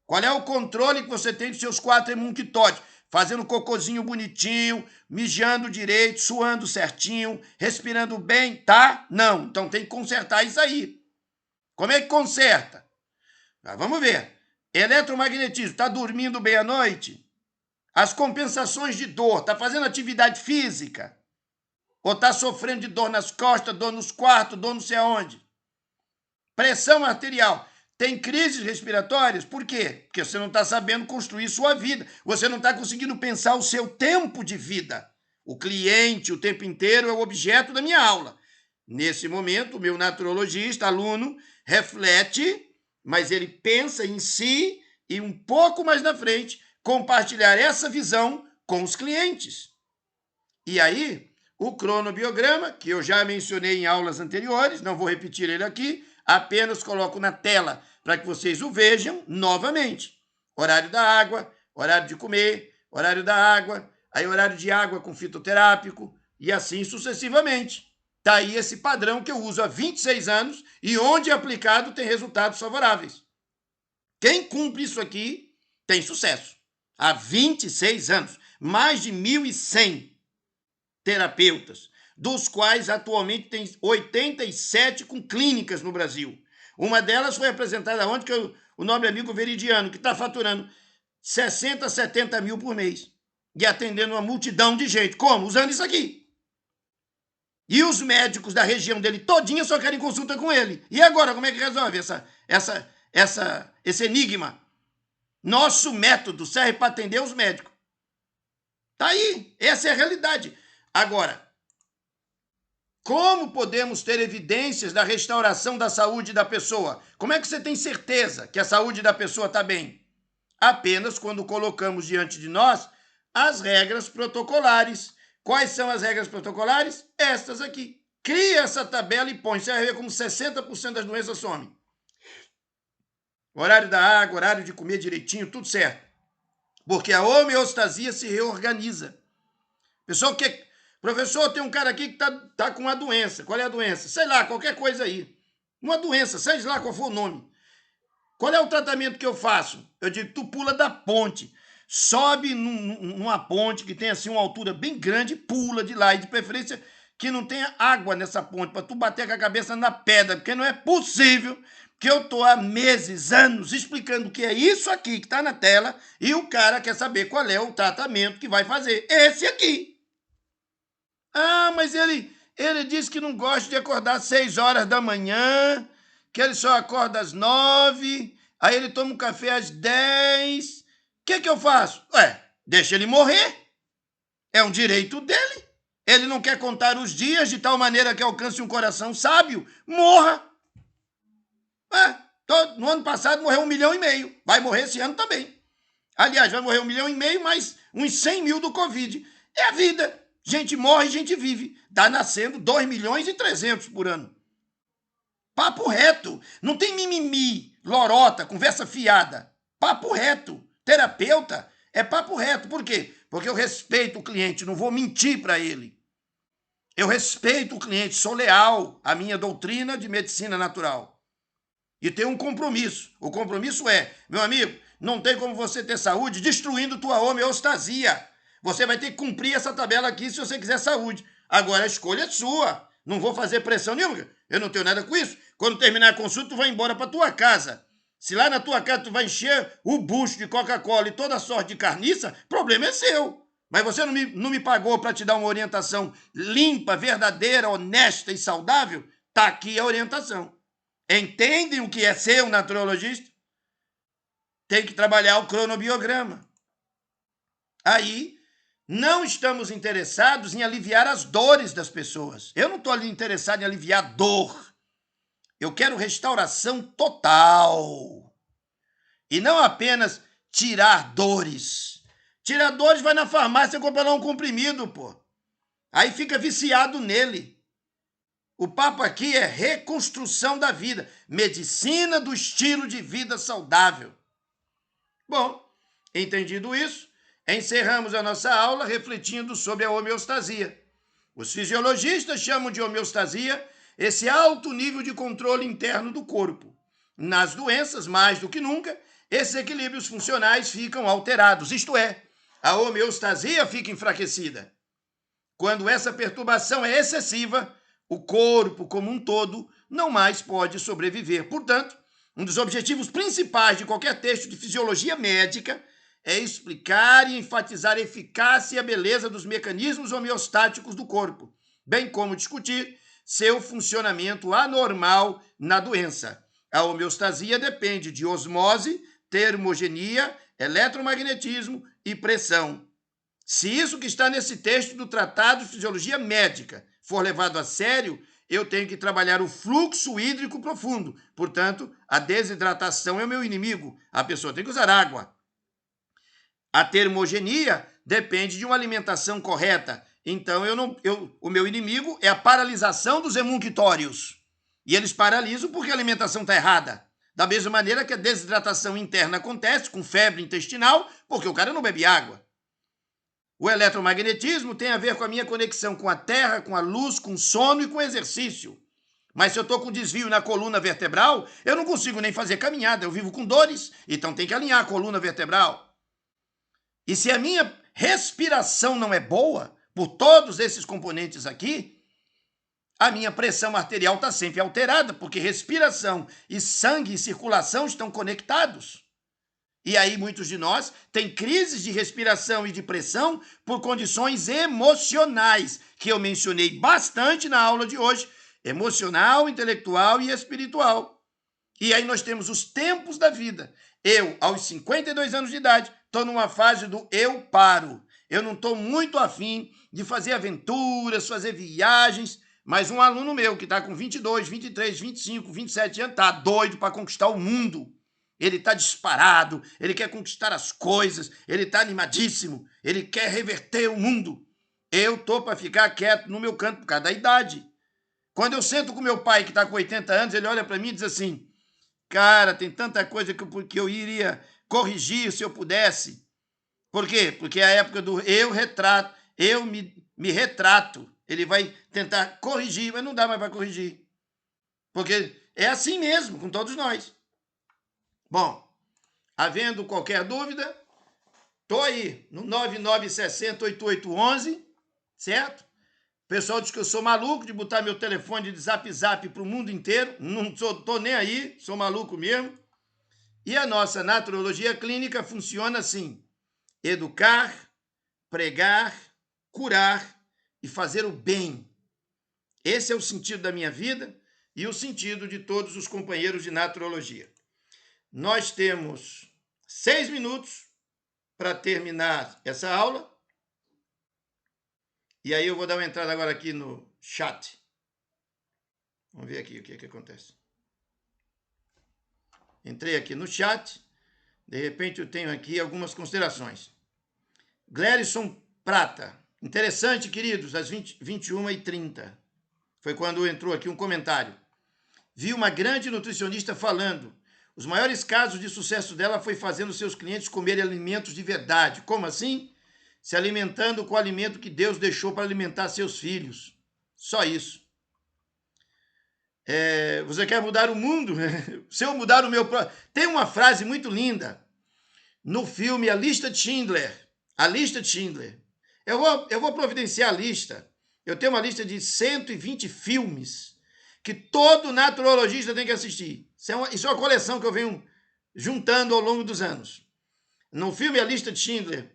Qual é o controle que você tem dos seus 4 hemunquitóticos? Fazendo cocôzinho bonitinho, mijando direito, suando certinho, respirando bem, tá? Não, então tem que consertar isso aí. Como é que conserta? Vamos ver. Eletromagnetismo, está dormindo bem à noite? As compensações de dor, está fazendo atividade física? Ou está sofrendo de dor nas costas, dor nos quartos, dor não sei aonde? Pressão arterial. Tem crises respiratórias? Por quê? Porque você não está sabendo construir sua vida. Você não está conseguindo pensar o seu tempo de vida. O cliente, o tempo inteiro, é o objeto da minha aula. Nesse momento, o meu naturologista, aluno, reflete, mas ele pensa em si e um pouco mais na frente, compartilhar essa visão com os clientes. E aí, o cronobiograma, que eu já mencionei em aulas anteriores, não vou repetir ele aqui, apenas coloco na tela para que vocês o vejam novamente. Horário da água, horário de comer, horário da água, aí horário de água com fitoterápico, e assim sucessivamente. Está aí esse padrão que eu uso há 26 anos e onde aplicado tem resultados favoráveis. Quem cumpre isso aqui tem sucesso. Há 26 anos, mais de 1.100 terapeutas, dos quais atualmente tem 87 com clínicas no Brasil. Uma delas foi apresentada ontem, que é o nobre amigo Veridiano, que está faturando 60, 70 mil por mês e atendendo uma multidão de gente. Como? Usando isso aqui. E os médicos da região dele todinha só querem consulta com ele. E agora, como é que resolve esse enigma? Nosso método serve para atender os médicos. Tá aí, essa é a realidade. Agora, como podemos ter evidências da restauração da saúde da pessoa? Como é que você tem certeza que a saúde da pessoa está bem? Apenas quando colocamos diante de nós as regras protocolares. Quais são as regras protocolares? Estas aqui. Cria essa tabela e põe. Você vai ver como 60% das doenças somem. Horário da água, horário de comer direitinho, tudo certo. Porque a homeostasia se reorganiza. Pessoal, professor, tem um cara aqui que tá com uma doença. Qual é a doença? Sei lá, qualquer coisa aí. Uma doença, sei lá qual for o nome. Qual é o tratamento que eu faço? Eu digo, tu pula da ponte. Sobe numa ponte que tem assim uma altura bem grande, pula de lá. E de preferência que não tenha água nessa ponte, para tu bater com a cabeça na pedra. Porque não é possível que eu estou há meses, anos, explicando o que é isso aqui que está na tela e o cara quer saber qual é o tratamento que vai fazer. Esse aqui. Ah, mas ele disse que não gosta de acordar às 6 horas da manhã, que ele só acorda às 9, aí ele toma um café às 10. O que eu faço? Deixa ele morrer. É um direito dele. Ele não quer contar os dias de tal maneira que alcance um coração sábio. Morra. No ano passado morreu 1,5 milhão. Vai morrer esse ano também. Aliás, vai morrer 1,5 milhão mais uns 100 mil do Covid. É a vida. Gente morre, gente vive. Está nascendo 2,3 milhões por ano. Papo reto. Não tem mimimi, lorota, conversa fiada. Papo reto. Terapeuta é papo reto. Por quê? Porque eu respeito o cliente, não vou mentir para ele. Eu respeito o cliente, sou leal à minha doutrina de medicina natural. E tenho um compromisso. O compromisso é, meu amigo, não tem como você ter saúde destruindo tua homeostasia. Você vai ter que cumprir essa tabela aqui se você quiser saúde. Agora a escolha é sua. Não vou fazer pressão nenhuma. Eu não tenho nada com isso. Quando terminar a consulta, tu vai embora para tua casa. Se lá na tua casa tu vai encher o bucho de Coca-Cola e toda sorte de carniça, problema é seu. Mas você não me pagou para te dar uma orientação limpa, verdadeira, honesta e saudável? Tá aqui a orientação. Entendem o que é ser um naturologista? Tem que trabalhar o cronobiograma. Aí, não estamos interessados em aliviar as dores das pessoas. Eu não estou ali interessado em aliviar dor. Eu quero restauração total. E não apenas tirar dores. Tirar dores, vai na farmácia comprar um comprimido, pô. Aí fica viciado nele. O papo aqui é reconstrução da vida. Medicina do estilo de vida saudável. Bom, entendido isso, encerramos a nossa aula refletindo sobre a homeostasia. Os fisiologistas chamam de homeostasia esse alto nível de controle interno do corpo. Nas doenças, mais do que nunca, esses equilíbrios funcionais ficam alterados, isto é, a homeostasia fica enfraquecida. Quando essa perturbação é excessiva, o corpo como um todo não mais pode sobreviver. Portanto, um dos objetivos principais de qualquer texto de fisiologia médica é explicar e enfatizar a eficácia e a beleza dos mecanismos homeostáticos do corpo, bem como discutir seu funcionamento anormal na doença. A homeostasia depende de osmose, termogenia, eletromagnetismo e pressão. Se isso que está nesse texto do Tratado de Fisiologia Médica for levado a sério, eu tenho que trabalhar o fluxo hídrico profundo. Portanto, a desidratação é o meu inimigo. A pessoa tem que usar água. A termogenia depende de uma alimentação correta. Então, o meu inimigo é a paralisação dos emunctórios. E eles paralisam porque a alimentação está errada. Da mesma maneira que a desidratação interna acontece com febre intestinal, porque o cara não bebe água. O eletromagnetismo tem a ver com a minha conexão com a Terra, com a luz, com o sono e com o exercício. Mas se eu estou com desvio na coluna vertebral, eu não consigo nem fazer caminhada, eu vivo com dores, então tem que alinhar a coluna vertebral. E se a minha respiração não é boa, por todos esses componentes aqui, a minha pressão arterial está sempre alterada, porque respiração e sangue e circulação estão conectados. E aí muitos de nós têm crises de respiração e de pressão por condições emocionais, que eu mencionei bastante na aula de hoje, emocional, intelectual e espiritual. E aí nós temos os tempos da vida. Eu, aos 52 anos de idade, estou numa fase do eu paro. Eu não estou muito afim de fazer aventuras, fazer viagens, mas um aluno meu que está com 22, 23, 25, 27 anos, está doido para conquistar o mundo. Ele está disparado, ele quer conquistar as coisas, ele está animadíssimo, ele quer reverter o mundo. Eu estou para ficar quieto no meu canto por causa da idade. Quando eu sento com meu pai, que está com 80 anos, ele olha para mim e diz assim, cara, tem tanta coisa que eu iria corrigir se eu pudesse. Por quê? Porque é a época do eu retrato, eu me retrato. Ele vai tentar corrigir, mas não dá mais para corrigir. Porque é assim mesmo com todos nós. Bom, havendo qualquer dúvida, estou aí no 9960-8811, certo? O pessoal diz que eu sou maluco de botar meu telefone de zap para o mundo inteiro. Não estou nem aí, sou maluco mesmo. E a nossa naturologia clínica funciona assim: educar, pregar, curar e fazer o bem. Esse é o sentido da minha vida e o sentido de todos os companheiros de naturologia. Nós temos 6 minutos para terminar essa aula. E aí eu vou dar uma entrada agora aqui no chat. Vamos ver aqui o que acontece. Entrei aqui no chat. De repente eu tenho aqui algumas considerações. Glerison Prata. Interessante, queridos, às 21h30. Foi quando entrou aqui um comentário. Vi uma grande nutricionista falando. Os maiores casos de sucesso dela foi fazendo seus clientes comerem alimentos de verdade. Como assim? Se alimentando com o alimento que Deus deixou para alimentar seus filhos. Só isso. Você quer mudar o mundo? Se eu mudar o meu... Tem uma frase muito linda no filme A Lista de Schindler. A Lista de Schindler. Eu vou providenciar a lista. Eu tenho uma lista de 120 filmes que todo naturologista tem que assistir. Isso é uma coleção que eu venho juntando ao longo dos anos. No filme A Lista de Schindler,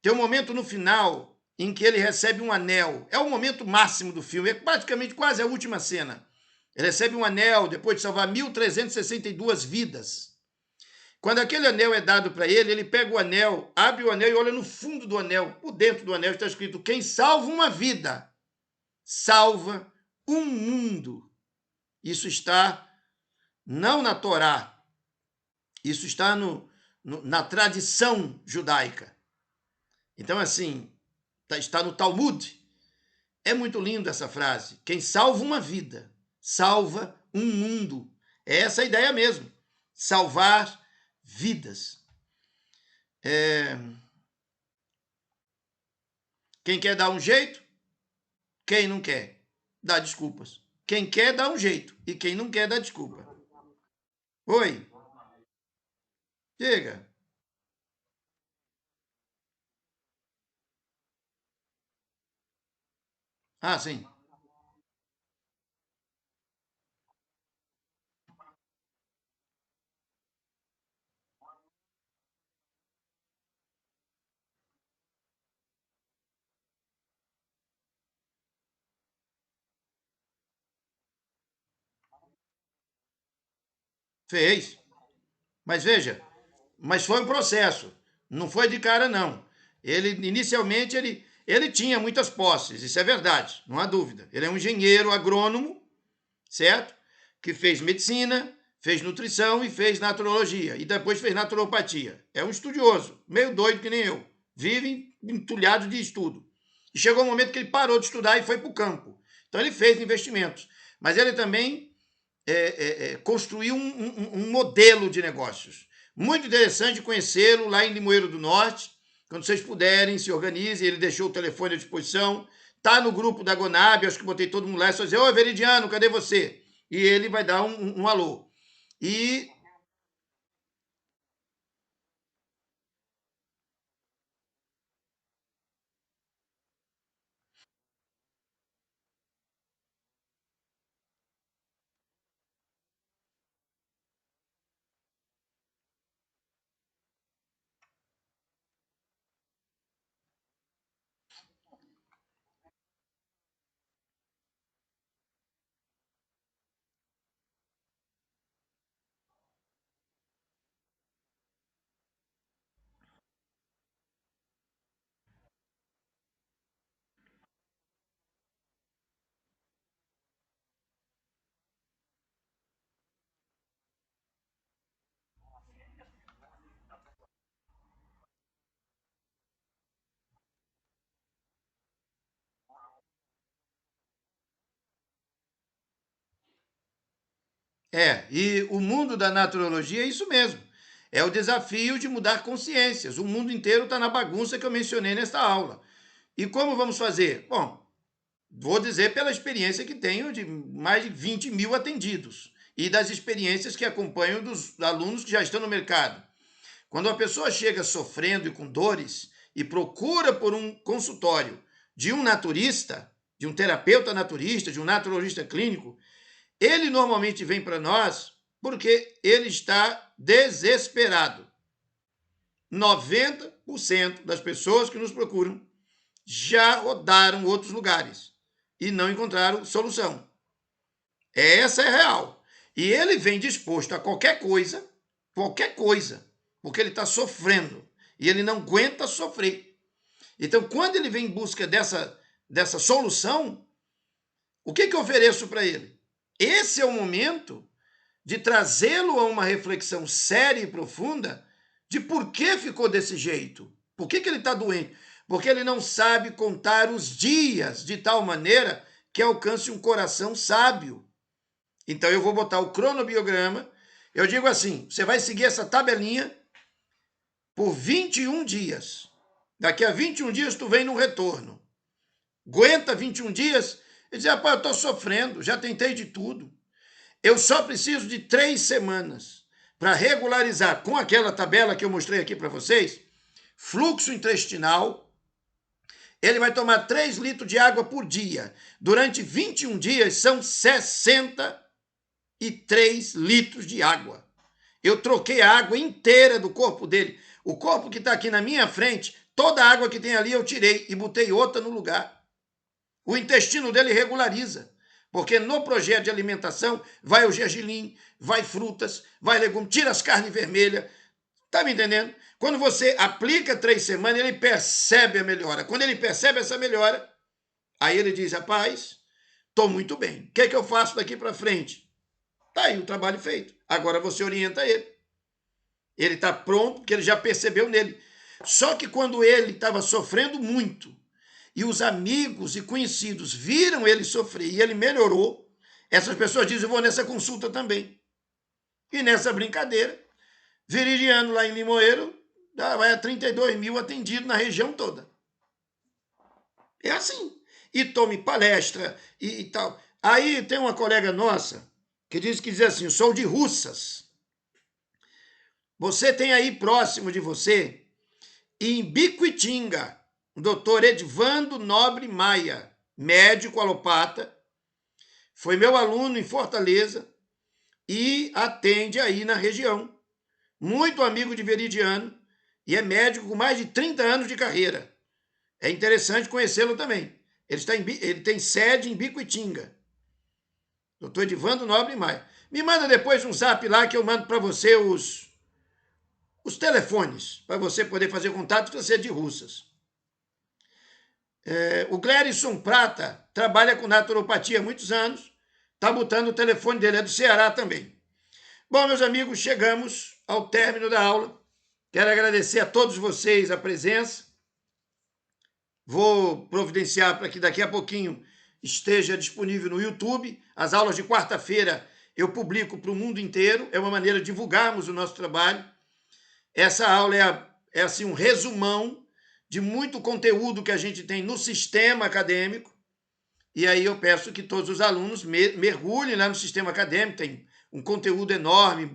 tem um momento no final em que ele recebe um anel. É o momento máximo do filme, é praticamente quase a última cena. Ele recebe um anel depois de salvar 1.362 vidas. Quando aquele anel é dado para ele, ele pega o anel, abre o anel e olha no fundo do anel. Por dentro do anel está escrito: quem salva uma vida, salva um mundo. Isso está não na Torá, isso está na tradição judaica. Então, assim, está no Talmud. É muito lindo essa frase. Quem salva uma vida, salva um mundo. É essa a ideia mesmo. Salvar vidas. Quem quer dar um jeito, quem não quer, dá desculpas. Quem quer, dá um jeito. E quem não quer, dá desculpa. Oi. Diga. Ah, sim. Fez. Mas veja, mas foi um processo. Não foi de cara, não. Ele, inicialmente, ele tinha muitas posses, isso é verdade, não há dúvida. Ele é um engenheiro agrônomo, certo? Que fez medicina, fez nutrição e fez naturologia. E depois fez naturopatia. É um estudioso, meio doido que nem eu. Vive entulhado de estudo. E chegou um momento que ele parou de estudar e foi para o campo. Então ele fez investimentos. Mas ele também construiu um modelo de negócios. Muito interessante conhecê-lo lá em Limoeiro do Norte. Quando vocês puderem, se organizem. Ele deixou o telefone à disposição. Está no grupo da Gonab, acho que botei todo mundo lá. É só dizer, ô Veridiano, cadê você? E ele vai dar um alô. E e o mundo da naturologia é isso mesmo. É o desafio de mudar consciências. O mundo inteiro está na bagunça que eu mencionei nesta aula. E como vamos fazer? Bom, vou dizer pela experiência que tenho de mais de 20 mil atendidos e das experiências que acompanho dos alunos que já estão no mercado. Quando uma pessoa chega sofrendo e com dores e procura por um consultório de um naturista, de um terapeuta naturista, de um naturalista clínico, ele normalmente vem para nós porque ele está desesperado. 90% das pessoas que nos procuram já rodaram outros lugares e não encontraram solução. Essa é real. E ele vem disposto a qualquer coisa, porque ele está sofrendo e ele não aguenta sofrer. Então, quando ele vem em busca dessa solução, o que eu ofereço para ele? Esse é o momento de trazê-lo a uma reflexão séria e profunda de por que ficou desse jeito. Por que ele está doente? Porque ele não sabe contar os dias de tal maneira que alcance um coração sábio. Então eu vou botar o cronobiograma, eu digo assim, você vai seguir essa tabelinha por 21 dias. Daqui a 21 dias tu vem no retorno. Aguenta 21 dias e diz, rapaz, eu estou sofrendo, já tentei de tudo. Eu só preciso de 3 semanas para regularizar com aquela tabela que eu mostrei aqui para vocês, fluxo intestinal. Ele vai tomar 3 litros de água por dia. Durante 21 dias são 63 litros de água. Eu troquei a água inteira do corpo dele. O corpo que está aqui na minha frente, toda a água que tem ali eu tirei e botei outra no lugar. O intestino dele regulariza. Porque no projeto de alimentação vai o gergelim, vai frutas, vai legumes, tira as carnes vermelhas. Tá me entendendo? Quando você aplica 3 semanas, ele percebe a melhora. Quando ele percebe essa melhora, aí ele diz, rapaz, estou muito bem. O que é que eu faço daqui para frente? Tá aí o trabalho feito. Agora você orienta ele. Ele está pronto, porque ele já percebeu nele. Só que quando ele estava sofrendo muito, e os amigos e conhecidos viram ele sofrer e ele melhorou, essas pessoas dizem, eu vou nessa consulta também. E nessa brincadeira, Veridiano, lá em Limoeiro, vai a 32 mil atendidos na região toda. É assim. E tome palestra e tal. Aí tem uma colega nossa que diz assim, sou de Russas. Você tem aí próximo de você, em Biquitinga, o doutor Edvando Nobre Maia, médico alopata, foi meu aluno em Fortaleza e atende aí na região. Muito amigo de Veridiano e é médico com mais de 30 anos de carreira. É interessante conhecê-lo também. Ele tem sede em Biquitinga. Doutor Edvando Nobre Maia. Me manda depois um zap lá que eu mando para você os telefones, para você poder fazer contato com você de Russas. O Glerison Prata trabalha com naturopatia há muitos anos, está botando o telefone dele, é do Ceará também. Bom, meus amigos, chegamos ao término da aula. Quero agradecer a todos vocês a presença. Vou providenciar para que daqui a pouquinho esteja disponível no YouTube. As aulas de quarta-feira eu publico para o mundo inteiro. É uma maneira de divulgarmos o nosso trabalho. Essa aula é assim um resumão de muito conteúdo que a gente tem no sistema acadêmico. E aí eu peço que todos os alunos mergulhem lá no sistema acadêmico, tem um conteúdo enorme,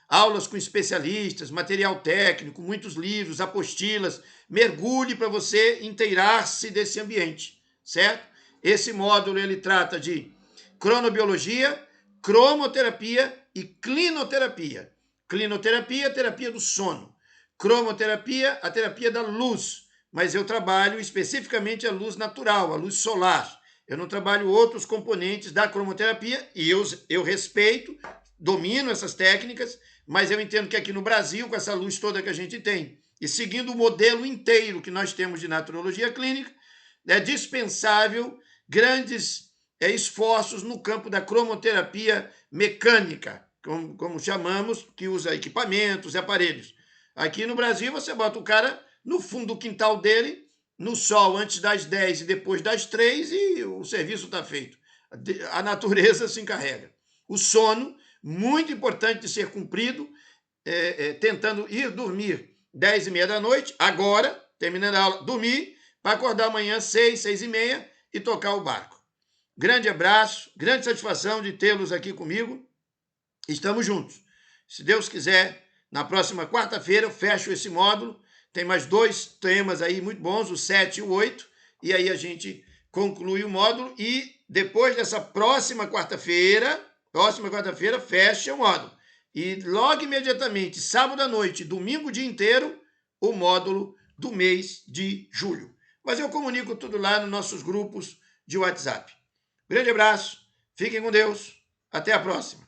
aulas com especialistas, material técnico, muitos livros, apostilas. Mergulhe para você inteirar-se desse ambiente, certo? Esse módulo ele trata de cronobiologia, cromoterapia e clinoterapia. Clinoterapia, terapia do sono. Cromoterapia, a terapia da luz. Mas eu trabalho especificamente a luz natural, a luz solar. Eu não trabalho outros componentes da cromoterapia e eu respeito, domino essas técnicas, mas eu entendo que aqui no Brasil, com essa luz toda que a gente tem, e seguindo o modelo inteiro que nós temos de naturologia clínica, é dispensável grandes esforços no campo da cromoterapia mecânica, como chamamos, que usa equipamentos e aparelhos. Aqui no Brasil, você bota o cara no fundo do quintal dele, no sol antes das 10 e depois das 3 e o serviço está feito. A natureza se encarrega. O sono, muito importante de ser cumprido, tentando ir dormir 10h30 da noite, agora, terminando a aula, dormir, para acordar amanhã 6, 6h30 e tocar o barco. Grande abraço, grande satisfação de tê-los aqui comigo. Estamos juntos. Se Deus quiser, na próxima quarta-feira eu fecho esse módulo. Tem mais 2 temas aí muito bons, o 7 e o 8, e aí a gente conclui o módulo e depois dessa próxima quarta-feira, fecha o módulo. E logo imediatamente, sábado à noite, domingo o dia inteiro, o módulo do mês de julho. Mas eu comunico tudo lá nos nossos grupos de WhatsApp. Grande abraço, fiquem com Deus, até a próxima.